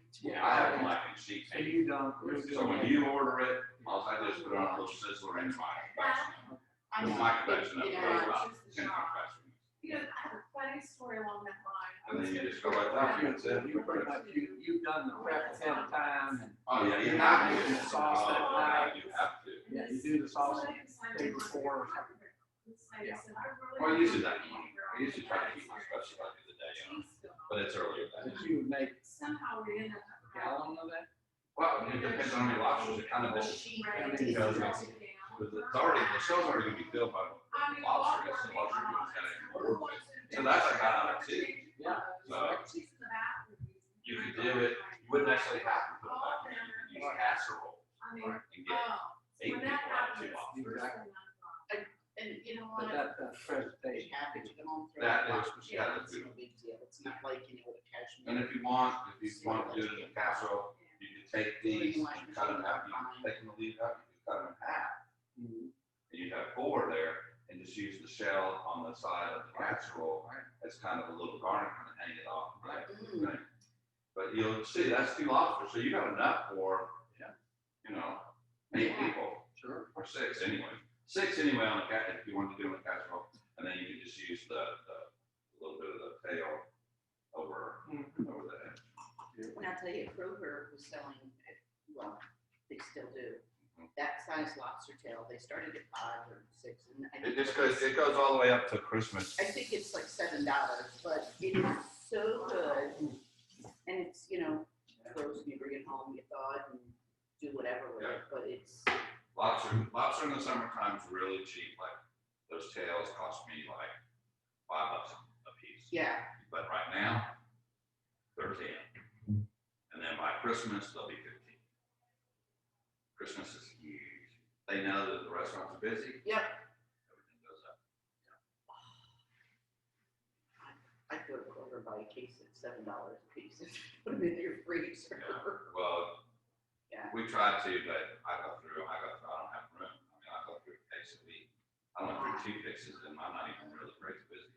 I have them like in sheet So tape. you don't. So when you order it, all I do is put on a little sizzler in my convection. My convection up You to know, about 10 confections. You know, I have a funny story along that line. And then you just go like that, and that's it. You pretty much, you've done the prep ahead of time and. Oh, yeah, you have to. Making the sauce that Oh, night. yeah, you have to. Yeah, you do the sauce the day before or something. Yeah. Well, usually that morning, I usually try to keep my special like the day of, but it's earlier than But that. you would make Somehow we're in a gallon of that? Well, it depends on how many lobsters, it kind of just, because it's already, the shell's already gonna be filled by lobster, it's the lobster doing kind of. So that's like that out of two. Yeah. So you could do it, you wouldn't necessarily have to put it back in, you could use casserole and get 8 people out of 2 lobsters. Exactly. And you know But what? that presentation. Happy to come home. That is, yeah, that's It's no big deal. It's not like, you know, a cashmere. And if you want to do it in a casserole, you can take these, and cut them out, you can take them and leave out, you can cut them in half. Mhm. And you have 4 there, and just use the shell on the side of the casserole as kind of a little garnish and hang it off, right? Mm. Right. But you'll see, that's 2 lobsters, so you got enough for, you know, 8 people, Sure. or 6 anyway. 6 anyway on the cat, if you want to do it in a casserole, and then you can just use the little bit of the tail over the edge. When I tell you, Kroger was selling, well, they still do, that size lobster tail, they started at 5 or 6. And I think It goes all the way up to Christmas. I think it's like $7, but it is so good. And it's, you know, frozen, you bring it home, you thaw it and do whatever with it, but it's. Lobster in the summertime is really cheap, like those tails cost me like $5 a piece. Yeah. But right now, they're 10. And then by Christmas, they'll be 15. Christmas is huge. They know that the restaurants are busy. Yep. Everything goes up. I'd go to Kroger, buy a case at $7 a piece, and put them in your freezer. Yeah. Well, Yeah. we tried to, but I don't have room. I mean, I go through a case a week. I went through 2 cases and I'm not even really crazy busy.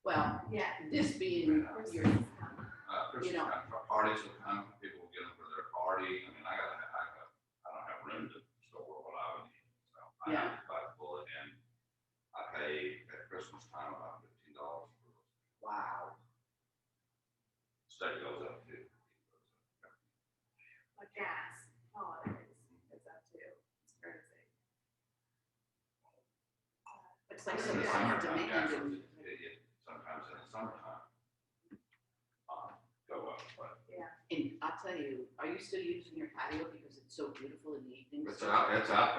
Well, Yeah. this being your, Christmas You know. time, parties will come, people will get them for their party. I mean, I don't have room to store what I would need. So I Yeah. have to buy the bullet and I pay at Christmas time about $15 for those. wow. Steak goes up too. Gas. Oh, it is. It's up too. It's crazy. It's like In some the kind of summertime, demand. gas, And sometimes in the summertime, go up, but I'll tell you, are you still using your patio because it's so beautiful in the evenings? it's out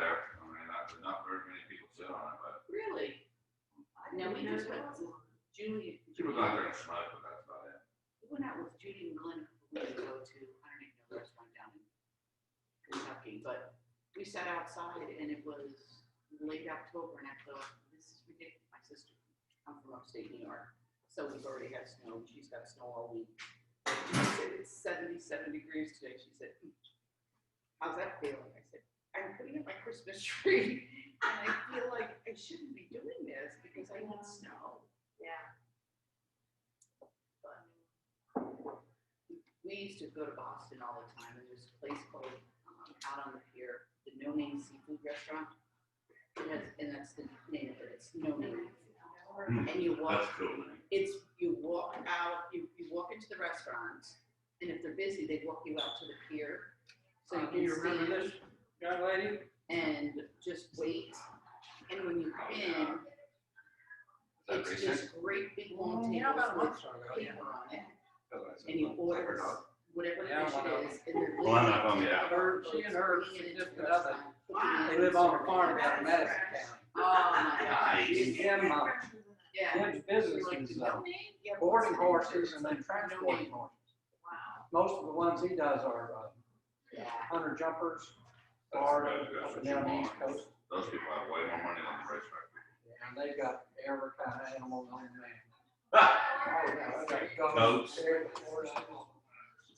there. I mean, not very many people sit on it, but Really? No, we just went with Julie. people go out there and smoke, but that's about it. We went out with Judy and Glenn a couple weeks ago to, I don't even know the restaurant down in Kentucky, but we sat outside and it was late October and I thought, this is ridiculous. My sister, I'm from upstate New York, so we've already had snow and she's got snow all week. She said, it's 77 degrees today. She said, how's that feeling? I said, I'm putting up my Christmas tree and I feel like I shouldn't be doing this because I need snow. Yeah. We used to go to Boston all the time, and there's a place called out on the pier, the No Name Seafood Restaurant. And that's the name of it. It's No Name. And you walk. That's cool, man. You walk out. You walk into the restaurants, and if they're busy, they walk you out to the pier, so you Do can you remember stand this young lady? and just wait. And when you come in, Is that it's recent? just great big long Yeah, about a tables month with or so ago, yeah. paper on it, Oh, that's and you a- order Dog. whatever Yeah, dish one it of is, and they're One of them, yeah. She and her significant other, Wow. they live on a farm down in Madison County. Oh my Nice. And Jim, Yeah. Jim's business Like is no name? Yeah, boarding what's that? horses and then transporting No horses. Wow. Most of the ones he does are Yeah. hunter jumpers, That's Florida, good. That's up what and you down the want. East Coast. Those people have way more money than the racetrack people. And they got every kind of animal on there. Ah, They got Goats. horses,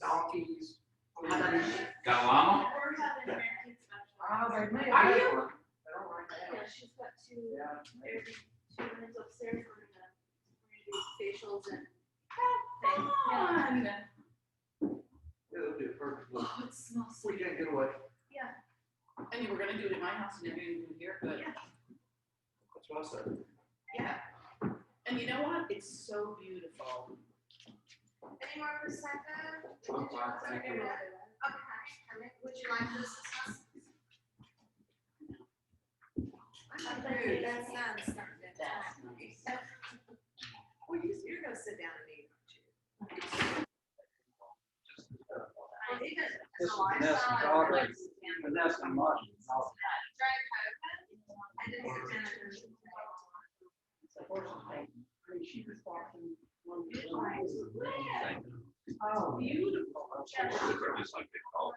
donkeys. How about got a llama? Or have an American special. Oh, they may Are have you? one. They don't right now. Yeah, she's got 2, Yeah. every 2 minutes upstairs, we're gonna do facials and things. Yeah. It'll be a perfect look. Oh, it smells so Weekend getaway. And you were gonna do it at my house and then you're gonna do it here, but That's what I said. yeah. And you know what? It's so beautiful. Any more Prosecco? I'm fine, thank you. Okay, would you like this as I'm well? That's not starting to. That's nice. Well, you're gonna sit down and eat, aren't you? This is Vanessa Daughter, Vanessa Martin. I didn't get dinner. She was walking. Oh, beautiful. They're just like big calls.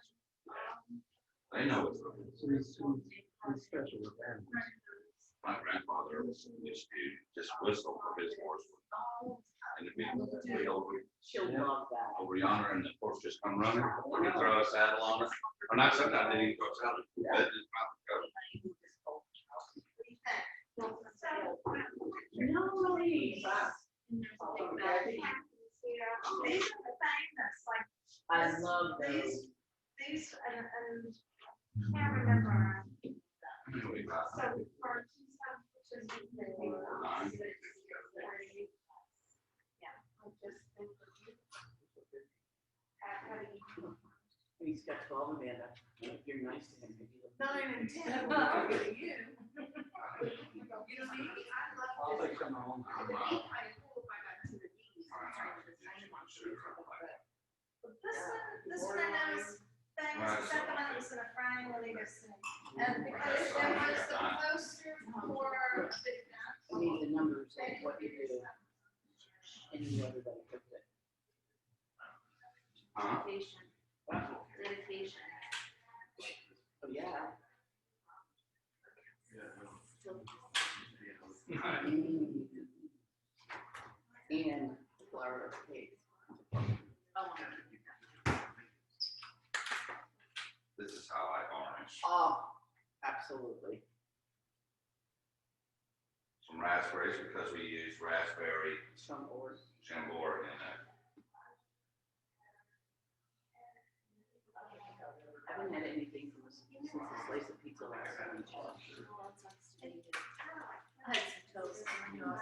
They know it's. Special event. My grandfather used to just whistle for his horse. And it'd be She'll love that. over yonder, and the horse just come running, and he'd throw a saddle on it. Or not sometimes, they didn't throw a saddle, but just mouth Nice. These are the famous, like. I love those. These, and can't remember. go. Anyway, So, for two stuff, which is. Yeah, I just think. He's got 12, Amanda. If you're nice to him, maybe he'll. 9 and 10. Well, you. You know me, I I'll love take some home. this. This one I noticed things, except when I was in a frying really good thing. And because there was the poster for. I need the numbers of what you do. And you know everybody puts it. Huh? Dedication. Dedication. Oh, yeah. And flour cake. This is how I orange. Oh, absolutely. Some raspberries, because we use raspberry Some or. jambor in it. I haven't had anything from this since the slice of pizza last time. I had some toast. And you know,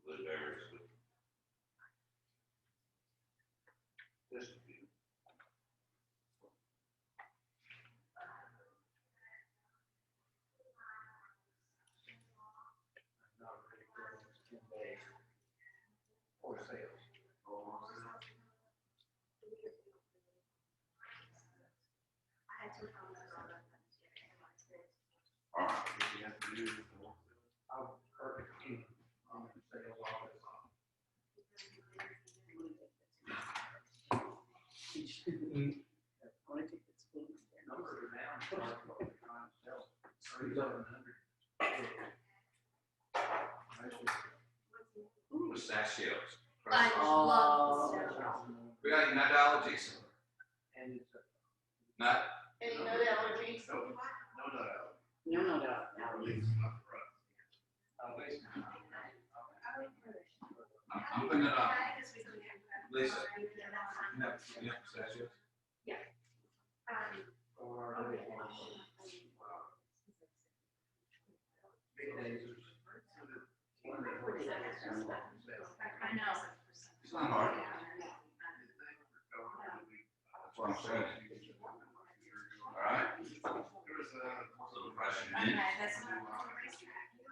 Blueberries. Just a few. For sales. All right. You have to do. I'll perfect. I'm in sales office. I want to take this spoon. Numbers are down. Trying to sell 3,700. Ooh, pistachios. I love Oh. this. We got any nut allergies? And it's Nut? Any nut allergies? no doubt. No, no, no. At least. I'm putting it on. Lisa. No, you have pistachios? Or big days. I know. It's not hard. That's what I'm saying. All right? Little fresh in. Okay, that's not.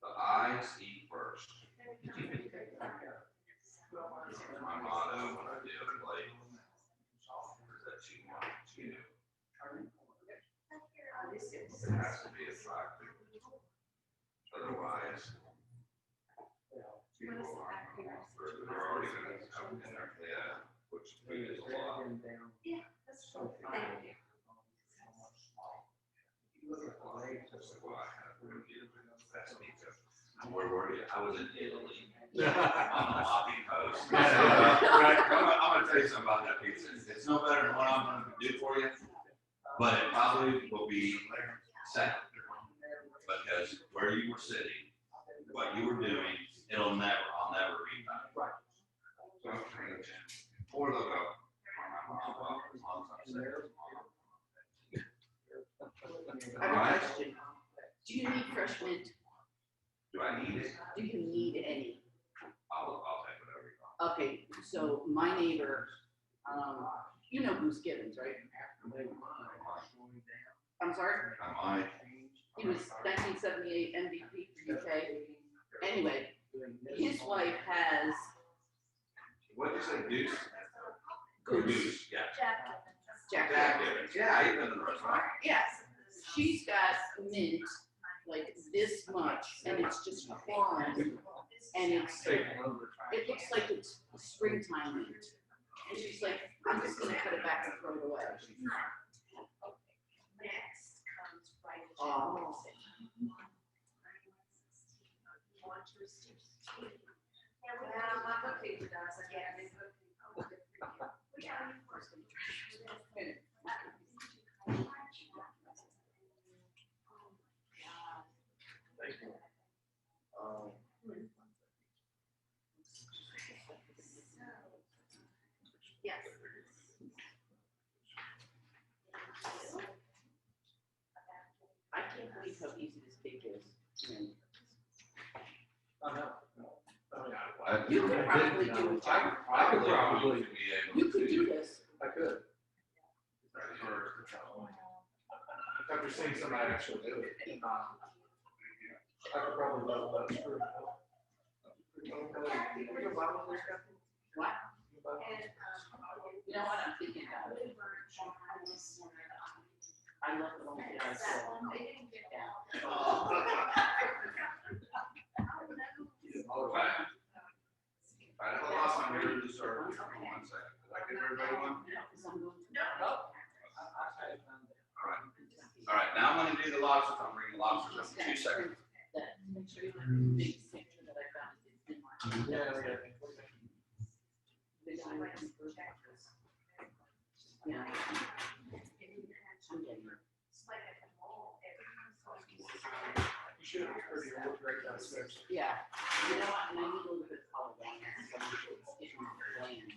The eyes eat first. My motto when I do a play is that you want to. It has to be attractive. Otherwise, people are, they're already gonna come in there, yeah. Thank you. Where were you? I was in Italy Yeah. on the lobby coast. Right. I'm gonna tell you something about that pizza. It's no better than what I'm gonna do for you, but it probably will be second. Because where you were sitting, what you were doing, I'll never be back. Right. So, or they'll go. I have a question. Do you need fresh mint? Do I need it? Do you need any? I'll take whatever you want. Okay, so my neighbor, you know Bruce Gibbons, right? I'm sorry? I might. He was 1978 MVP for UK. Anyway, his wife has What did you say, Goose? Goose. Yeah. Jack. Jack Gibbons. Yeah, I eat them in the restaurant. Yes. She's got mint like this much, and it's just foreign, and it looks like it's springtime mint. And she's like, I'm just gonna cut it back and throw it away. Next comes right. Oh. Well, my bookkeeper does, again. Yes. I can't believe how easy this cake is. You could probably do it, Jack. I could probably. You could do this. I could. After seeing somebody actually do it, I could probably level that screw. What? You know what, I'm thinking about it. I love the old guys. I know I lost my mirror to serve. 1 second. Did I give everybody one? All right, now I'm gonna do the lobster. I'm bringing the lobsters up in 2 seconds. Make sure you have the big picture that I found. Yeah. You should have heard you look great downstairs. Yeah, you know what, and I need a little bit of color down there, so it's getting bland.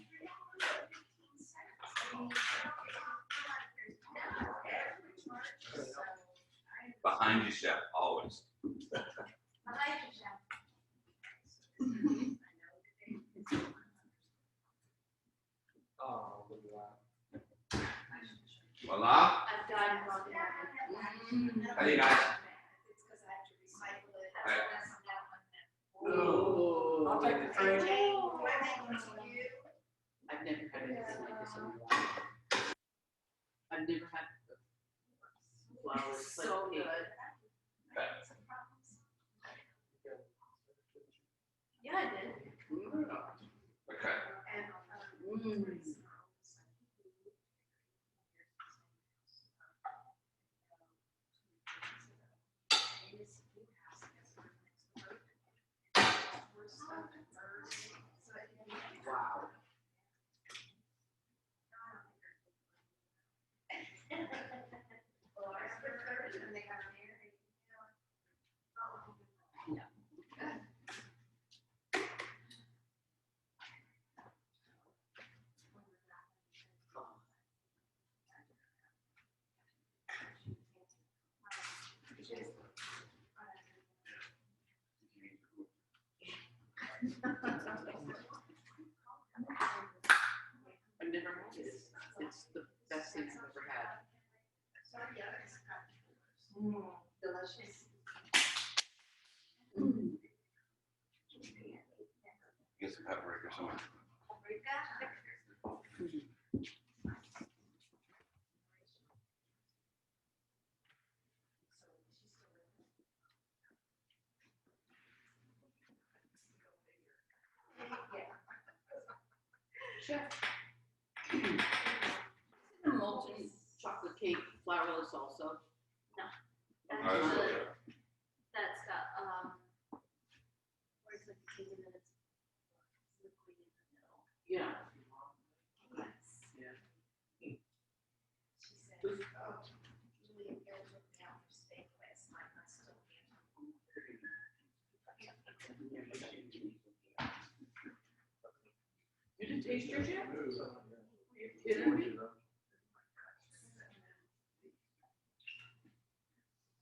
Behind you, chef, always. Oh, look at that. Voila. I've got it on there. Hey, guys. It's because I have to recycle it. Hey. Oh. I'll take the tray. I've never had anything like this in my life. I've never had flowers like So cake. good. Okay. Yeah, I did. Okay. Mm. Wow. I've never had it. It's the best thing I've ever had. Delicious. Get some paprika somewhere. Chef. The molten flourless also? All right, so, That's got, where it's like taken and it's liquid in the middle. Yeah. Yes. She said, oh, Julie, you're looking out for steak last night, I still can't. You didn't taste yours yet? You It's kidding me?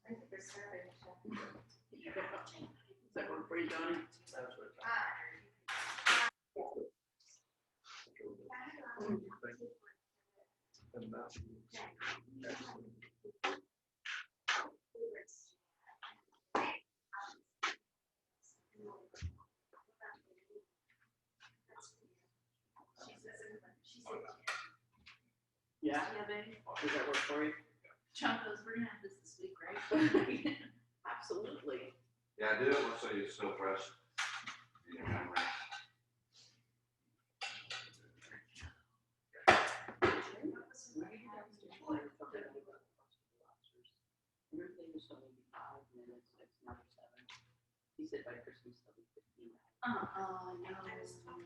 Thank you for serving, Chef. Does that work for you, Donnie? Yeah? Yeah, baby. Does that work for you? John goes, we're gonna have this week, right? Absolutely. yeah, do it, so it's still fresh. in your memory. Everything was only 5 minutes, it's now 7. He said by Christmas they'll be 15. No.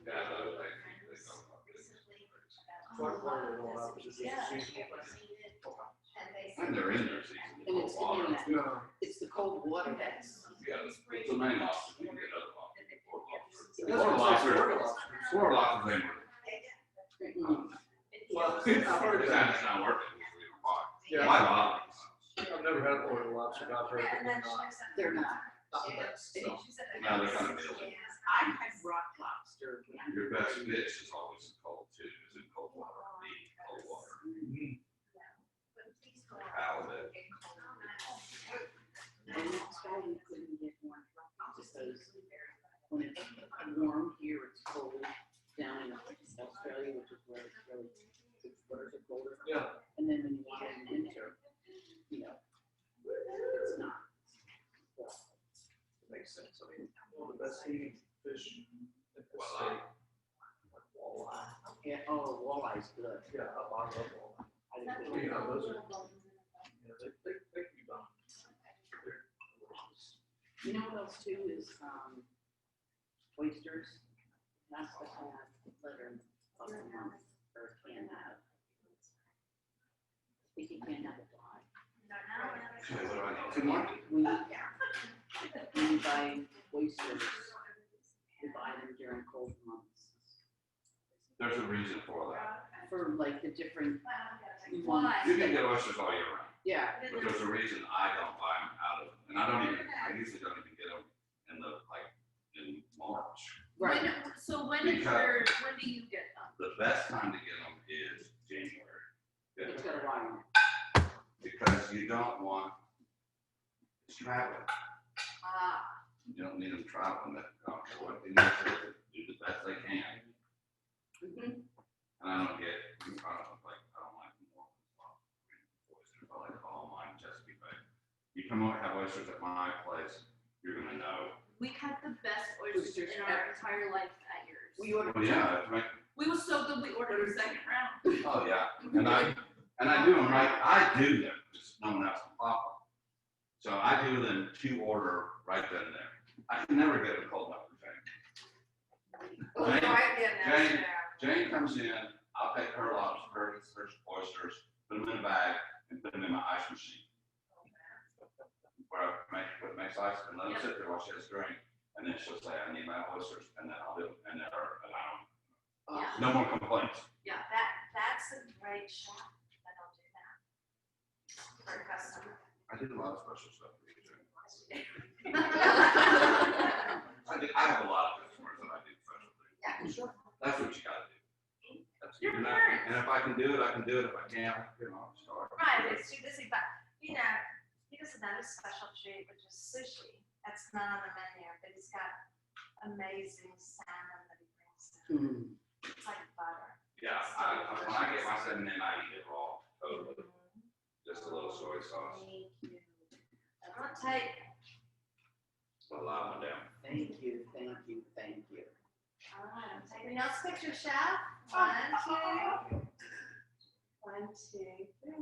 Yeah, those, they go up. Recently Like, about. they're all up, it's just Yeah. seasonal. And they And they're in their season. And it's Water. in that, Yeah. it's the cold water. Yeah, it's the main lobster, you can get other lobsters. That's Florida what lobster, Florida Florida lobster, they were. Well, I've heard It's that. not working, we were fine. Yeah. My lobster. I've never had Florida lobster, but I've heard that they're not. They're not. Not the best, so. No, they're kind of middling. I had rock lobster. Your best fish is always cold too, is in cold water, deep cold water. Halibut. And that's why we couldn't get one, because when it's warm here, it's cold down in Australia, which is where it's really, the waters are colder. Yeah. And then when you want it in winter, you know, it's not. So, Makes sense. I mean, one of the best eating fish in the state. Walleye. Like walleye. yeah, oh, walleye's good. Yeah, I love walleye. I Well, didn't you know, know. those are, you know, they can be done. They're delicious. You know what else too is, oysters. Has to have litter of a month, or can have. I think you can't have a fly. So what do I need? 2 more? When you buy oysters, you buy them during cold months. There's a reason for that. For like the different Why? You can get oysters all year round, Yeah, but there's a reason I don't buy them out of, and I usually don't even get them in in March. right. When do you get them? The best time to get them is January. It's got a rhyme. Because you don't want, it's traveling. Ah. You don't need them traveling, what they need to do the best they can. Mhm. And I don't like more oysters, I like all mine Chesapeake Bay. You come over, have oysters at my place, you're gonna know. We had the best oysters in our entire life at yours. We ordered. Well, yeah, it's right, We were so good, we ordered a second round. oh, yeah, and I do them right, I do them, just no one else can pop them. So I do them to order right then and there. I can never get them cold enough for Jane. Jane comes in, I'll take her lobster, her oysters, put them in a bag, and put them in my ice machine. Where I make ice and let them sit there while she has a drink, and then she'll say, I need my oysters, and then I'll do them, and then no more complaints. Yeah. That's a great shop that'll do that. For a customer. I do a lot of special stuff for you, Jane. Yeah, I have a lot of customers that I do special things. sure. That's what you gotta do. You're And right. and if I can do it, I can do it. If I can't, I'll start. Right, it's too busy, but, you know, he does another special treat, which is sushi. That's not on the menu, but he's got amazing salmon that he brings in. Mm. It's like butter. Yeah, when I get my 7 in, I eat it raw, totally. Just a little soy sauce. Thank you. I'm gonna take, A lot of them down. Thank you, thank you, thank you. all right, I'm taking y'all's picture, chef. 1, 2. 1, 2, 3.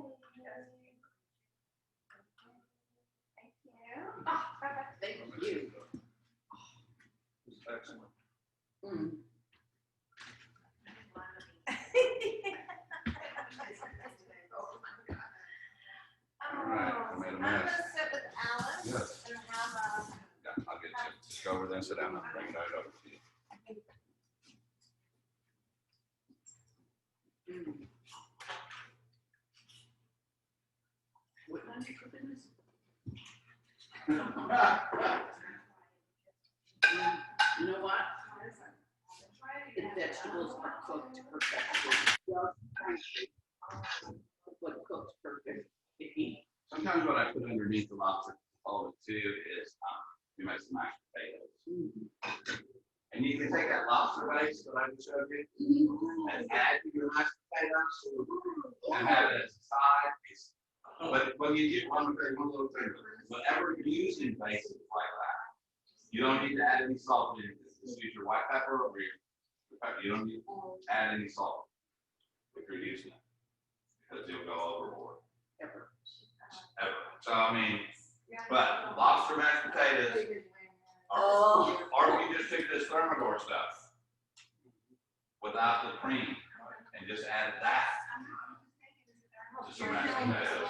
Thank you. It's excellent. Mm. All right, I made a I'm mess. gonna sit with Alice Yes. and have Yeah, I'll get you. Just go over there and sit down and bring it right over to you. Mm. What time are you cooking this? You know what? The vegetables are cooked perfectly. What cooked perfectly. Sometimes what I put underneath the lobster all too is we make some mashed potatoes. And you can take that lobster base that I just showed you and add to your mashed potatoes and have it as a side piece. But when you get one little thing, whatever you're using bases like that, you don't need to add any salt in it. Just use your white pepper or your pepper. You don't need to add any salt if you're using it because you'll go overboard. Ever. So I mean, but lobster mashed potatoes, or we just took this Thermidor stuff without the cream and just added that to some mashed potatoes.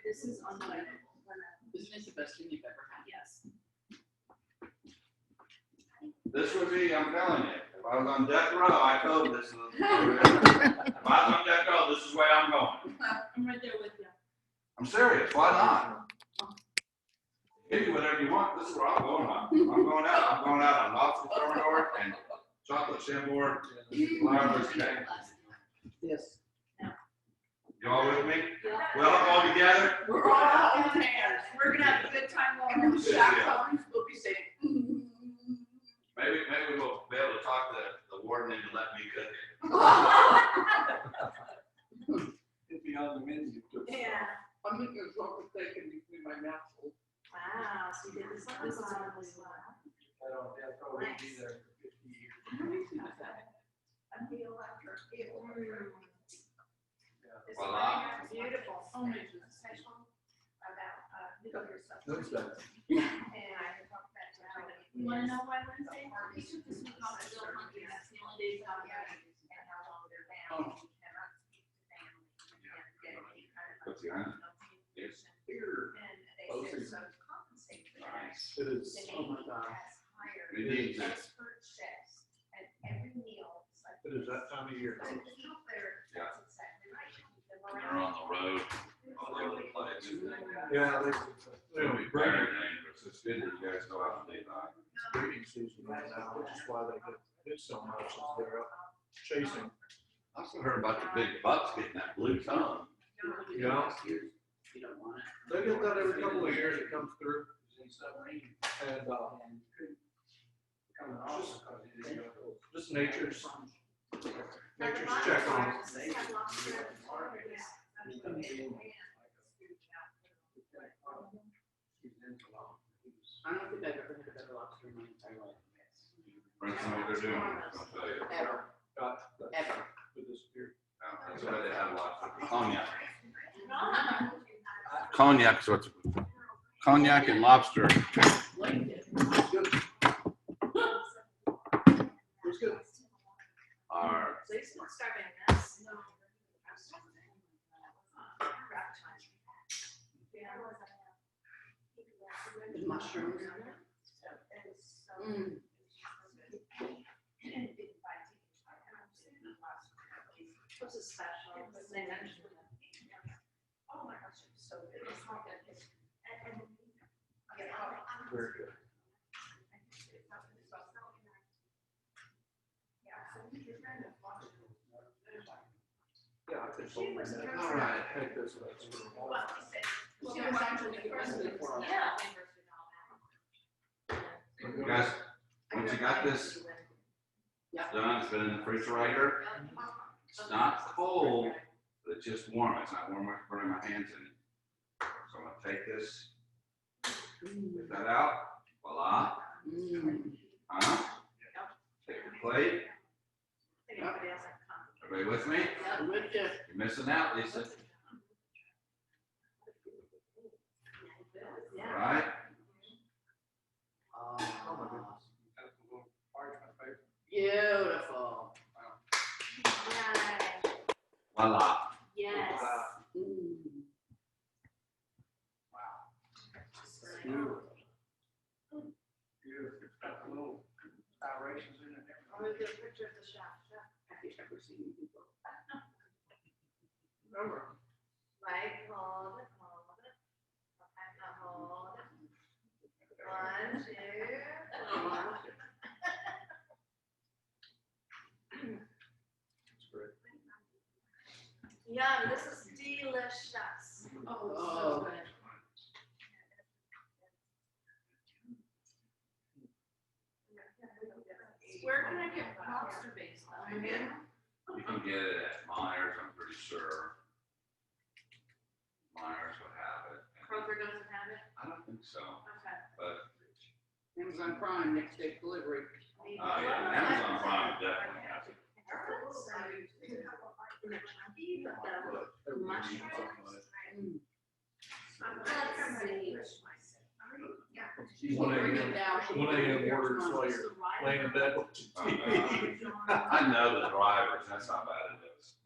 This is unbelievable. Isn't it the best thing you've ever had? Yes. This would be, I'm telling you, if I was on death row, I told this. If I was on death row, this is where I'm going. I'm right there with you. I'm serious. Why not? Give me whatever you want. This is where I'm going on. I'm going out. I'm going out on lobster Thermidor and chocolate chambord, flourless cake. Yes. You all with me? We all go together? We're all out in hands. We're gonna have a good time while we're chaperones. We'll be saying. Maybe we'll be able to talk to the warden into letting me cook it. It'd be on the menu. Yeah. I'm making a chocolate cake in between my mouthfuls. Wow, so you did this on as well. I don't, yeah, probably be there for 50 years. I feel like you're Voila. beautiful. Oh my Special about, Notice that. and I can talk about that. You wanna know why Wednesday? We took this week off, still hungry, that's the only days out there. And how long they're down. You cannot speak to family. You can't get any kind of. What's the iron? Yes. Here. And they said, so to compensate for that. It is. The Oh my Navy God. has hired We need to. expert chefs at every meal. It's like- It is that time of year. So it's not there. Yeah. That's exactly right. They're They're on the road, all over the place. Yeah, It'll be very dangerous. It's good that you guys go out and do that. breeding season right now, which is why they get hit so much as they're up chasing. I also heard about the big bucks getting that blue tongue. Yeah. You don't want it. They get that every couple of years, it comes through. And, just nature's check on it. I don't think I've ever had a better lobster in my entire life. Friends know what they're doing, I'll tell you. Ever, ever. It disappeared. That's why they have lots of cognac. Cognac is what's, cognac and lobster Like it. Good. It was good. are, So it's not starting this. No. The mushrooms. Mm. What's a special? They mentioned it. Oh my gosh, it's so good. It's not good. Very good. Yeah, I could fold that. All right, take this. She was actually the president for us. you guys, once you got this done, it's been in the refrigerator. It's not cold, but it's just warm. It's not warm enough to burn my hands in it. So I'm gonna take this, get that out, voila. Take your plate. Everybody with me? I'm with you. You're missing out, Lisa. right? Oh my goodness. That's a little parchment paper. Beautiful. Yay. Voila. Yes. Mm. Beautiful. Beautiful. It's got the little gyrations in it. I'll move the picture of the shop. Have you ever seen me before? Remember, Right, hold it. Okay, now hold it. 1, 2, 3. it's great. Yum, this is delicious. Oh, so good. Where can I get lobster base though? You can get it at Myers, I'm pretty sure. Myers would have it. Kroger doesn't have it? I don't think so, Okay. but, Amazon Prime, next day delivery. yeah, Amazon Prime definitely has it. One AM orders while you're laying in bed. I know the drivers, that's how bad it is.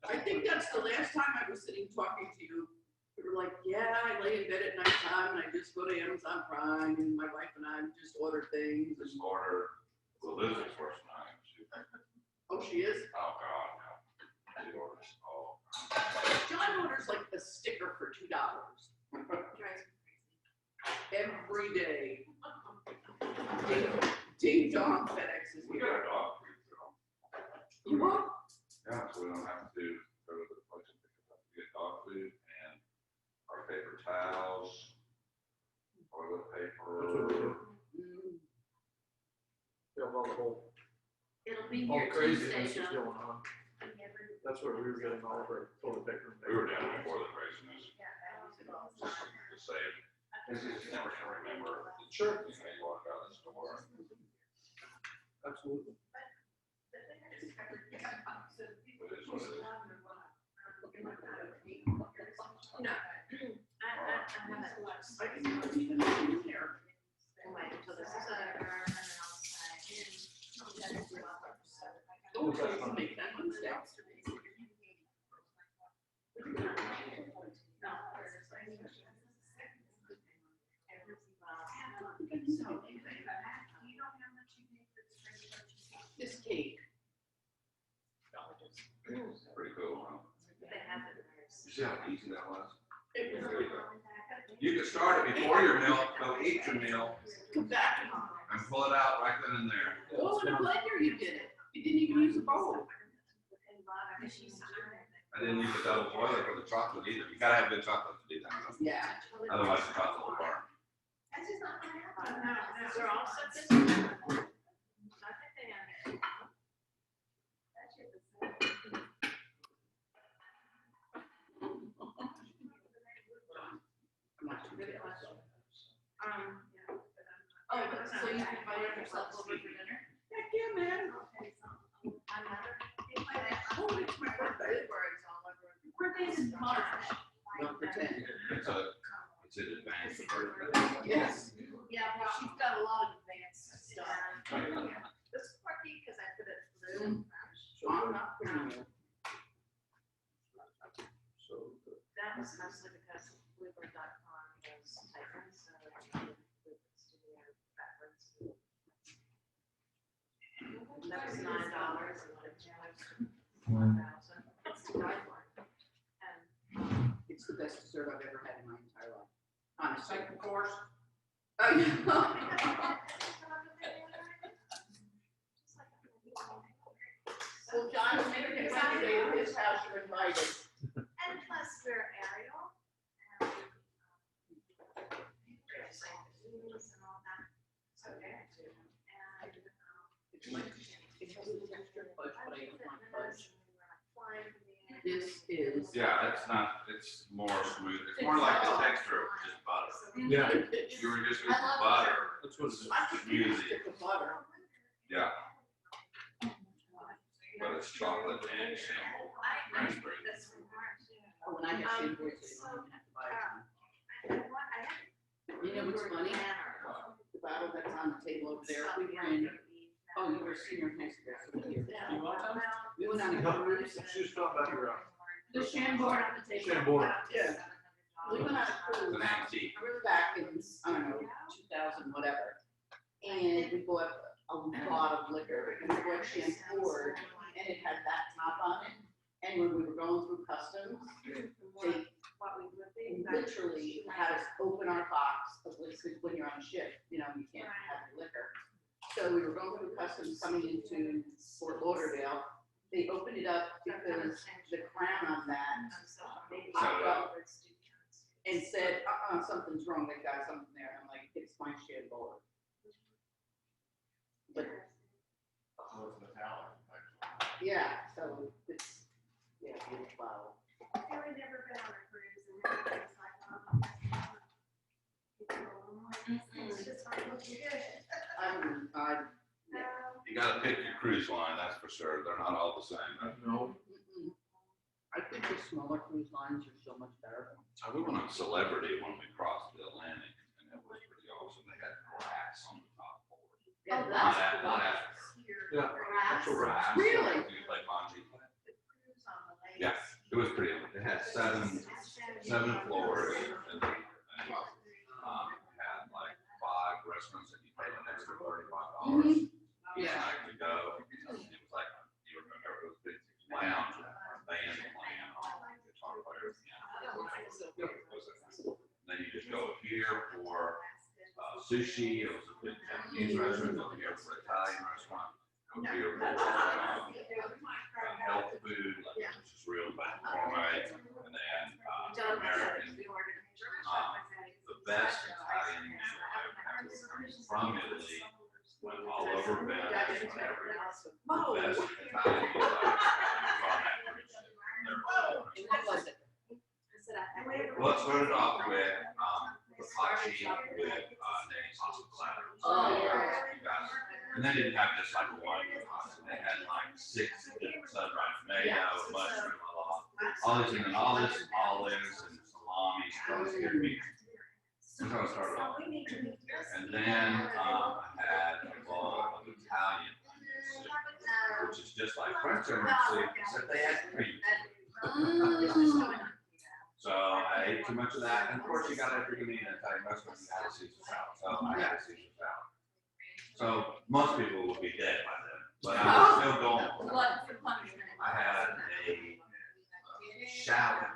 I think that's the last time I was sitting talking to you. You were like, yeah, I lay in bed at nighttime and I just go to Amazon Prime and my wife and I just order things. Just order, well, Liz is worse than I am. Oh, she is? Oh, God, no. She orders, oh. John orders like a sticker for $2. Every day. Ding dong FedEx is We here. got a dog food, so. You want? Yeah, so we don't have to go to the place and pick it up. We get dog food and our paper towels, toilet paper. Mm. Yeah, well, the whole, It'll be all here craziness Tuesday, is John. going on. That's where we were getting all of our toilet paper. We were down before the craziness, just to save. You never can remember. Sure. You know, you walk out of the store. Absolutely. It is what it is. No. I haven't. I didn't even know you were there. Wait until this is over, and then I'll say. Oh, so you make that one step. This cake. Pretty cool, huh? They have it there. You see how easy that was? It was There you go. You could start it before your meal, go eat your meal, come back. and pull it out right then and there. Oh, in a blender you did it. You didn't even use a bowl. I didn't use a double boiler for the chocolate either. You gotta have good chocolate to do that. Yeah. Otherwise the chocolate will burn. They're all set this way. I think they are. Oh, so you invited yourself over for dinner? Heck yeah, man. Oh, it's my birthday. Birthday's in March. Don't pretend. It's an advanced birthday. Yes. Yeah, well, she's got a lot of advanced stuff. This is quirky because I put it through. I'm not putting you. So, That was mostly because Bleubird.com was taken, so I did Bleubird Studio backwards. And that was $9 and the challenge $1,000. It's $2. And It's the best dessert I've ever had in my entire life. Honestly. second course. Oh, yeah. Well, John, if you come today to his house, you're invited. And plus we're Ariel. And all that. So there too. And It's like, it has a texture fudge, but I don't want fudge. flying. This is. Yeah, it's more smooth. It's more like the texture of just butter. Yeah. You were just using I love butter. That's what it is. I could use a stick of butter. Yeah, but it's chocolate and sample raspberry. That's from her too. Oh, when I have sandwiches, I don't even have to buy it. I You know what's funny? The bottle that's on the table over there, we were in, oh, you were a senior in high school. So You want some? we went on a cruise. She's talking about your, The Chambord on the table. Chambord. Yeah. We went on a cruise. It's an antique. We were back in, I don't know, 2000, whatever. And we bought a lot of liquor. And we bought Chambord, and it had that top on it. And when we were going through customs, they literally had us open our box of liquor when you're on a ship. You know, you can't have liquor. So we were going through customs coming into Fort Lauderdale. They opened it up because the crown on that popped up and said, something's wrong, they got something there. I'm like, it's my Chambord. But, oh, it's metallic. yeah, so it's, yeah, beautiful bottle. I've never been on a cruise and it's like, it's just like looking good. You gotta pick your cruise line, that's for sure. They're not all the same. No. I think the smaller cruise lines are so much better. We went on Celebrity when we crossed the Atlantic, and it was pretty awesome. They had grass on the top floor. Yeah, Oh, Not that's that, not Africa. Yeah. Actual Grass. Really? You play bungee. Yeah, it was pretty. It had seven floors, and had like 5 restaurants that you paid an extra $35 each Yeah. night to go. It was like, you remember, it was big lounge, band playing, guitar players. Then you just go here for sushi. It was a big Japanese restaurant. Over here for Italian restaurant. Over here for health food, like which is real gourmet, and then American. The best Italian meal I've ever had. I mean, from Italy, went all over Venice, whatever. The best Italian meal I've ever had from that cruise ship. What was it? Well, it started off with hibachi with Danny pasta platter. Oh, And they didn't have just like one pasta. They had like 6 different sunrise tomato, mushroom, all this, and then all this olives and salami, roasted meat. That's how it started off. And then I had a bowl of Italian soup, which is just like French onion soup, except they had cream. So I ate too much of that, and of course you got to, if you're gonna eat an Italian restaurant, you have a Caesar salad. So I had a Caesar salad. So most people would be dead by then, but I was still going. I had a shallot,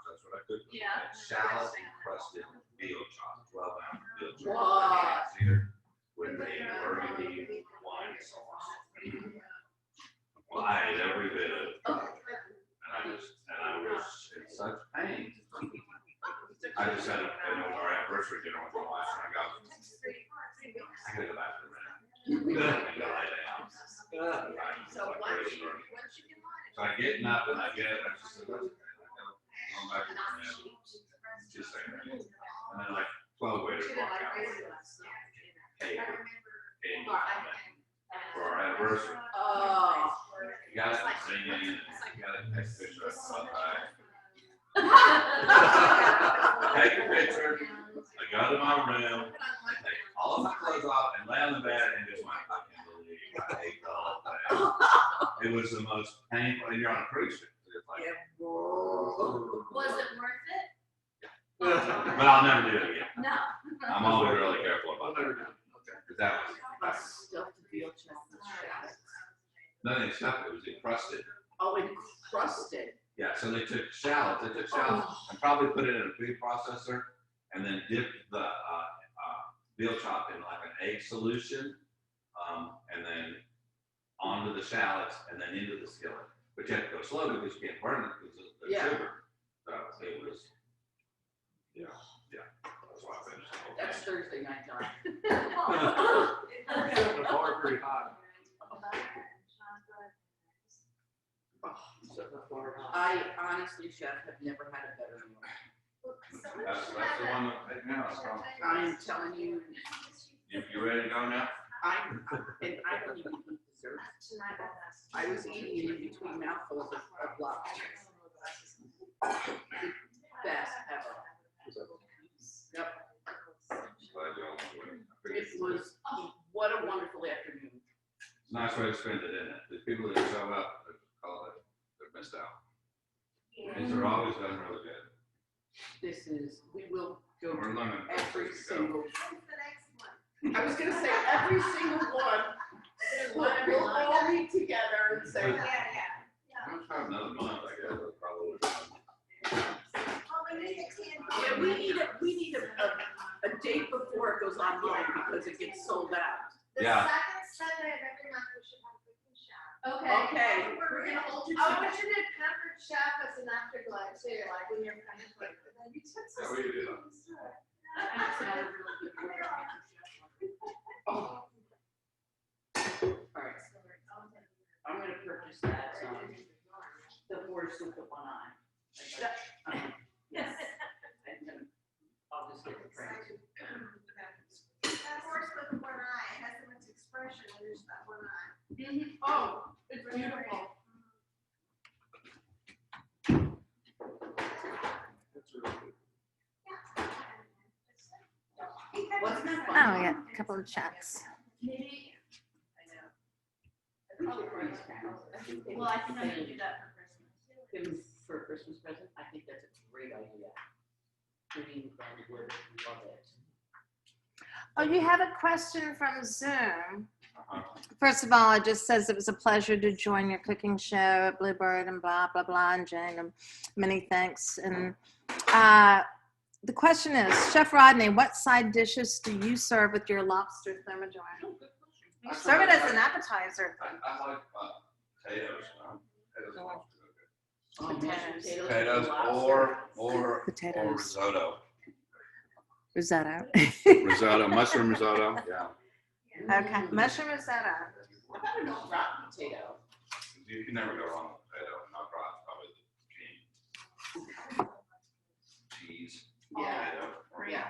that's what I cooked. Yeah. Shallot encrusted veal chop, 12-ounce veal chop. Wow. With a burgundy wine sauce. Well, I ate every bit of it. And I was in such pain. I just had our anniversary dinner with my wife, and I gotta go back to the room. And go lay down. So I get up and I get, I just said, let's go back to the room. Just say that. And then like 12 waiters walk out. Hey, for our anniversary. Oh. You guys are singing, you got a next picture of sunrise. Take a picture, I go to my room, I take all of my clothes off and lay on the bed and just went, I can't believe I ate the whole thing. It was the most painful, and you're on a cruise ship. It's like, Was it worth it? but I'll never do it again. No. I'm always really careful about that. Okay. Because that was, Stuffed veal chocolate shallots. nothing stuffed, it was encrusted. Oh, encrusted. Yeah, so they took shallots and probably put it in a food processor and then dipped the veal chop in like an egg solution, and then onto the shallots and then into the skillet. But you have to go slowly because you can't burn it because of the Yeah. sugar. So it was, yeah, that's why I finished the whole That's thing. Thursday night time. Setting the bar pretty high. I honestly, Chef, have never had a better meal. That's the one that right now. So I'm telling you, you ready to go now? and I don't even eat dessert. I was eating it in between mouthfuls of lobster. Best ever. Yep. glad y'all enjoyed it. It was, what a wonderful afternoon. It's a nice way to spend it, isn't it? The people that show up, they've missed out. These are always done really good. This is, we will go We're to learning every places to go. single, When's the next one? I was gonna say, every single one. We'll all meet together and say, Yeah. I'm trying another month, I guess, that's probably. Well, we need to attend. yeah, we need a date before it goes online because it gets sold out. The Yeah. second Sunday of every month, we should have a cooking shop. Okay, we're gonna hold you to Oh, we that. should do comfort shop as an afterglow too, like when you're coming to it. And then you took Yeah, some. we can do that. That's not a really good word. Oh. All right, I'm gonna purchase that, the horse with the one eye. Yes. I'll just get the price. That horse with one eye, it has so much expression when there's that one eye. Oh, it's beautiful. That's really good. Wasn't that Oh, fun? yeah, a couple of chats. Maybe. I know. I think the price tag. Well, I think I'm gonna do that for Christmas. Give them for a Christmas present, I think that's a great idea. Green and wood, love it. Oh, you have a question from Zoom. Uh-huh. First of all, it just says it was a pleasure to join your cooking show at Bleubird and blah, blah, blah, and Jane, many thanks. And the question is, Chef Rodney, what side dishes do you serve with your lobster thermidor? Serve it as an appetizer. I like potatoes. Potatoes and lobster are good. Oh, mashed Potatoes. Potatoes lobster. or Potatoes. risotto. Risotto. Risotto, mushroom risotto, yeah. Okay, mushroom risotto. How about an old rotten potato? You can never go wrong with potato, not probably the cheese. Yeah. Potato. Yeah.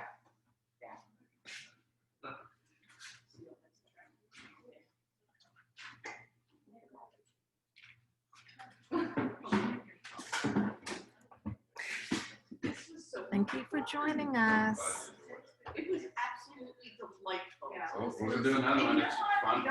This was so. Thank you for joining us. It was absolutely delightful. Well, we're gonna do another one, it's fun.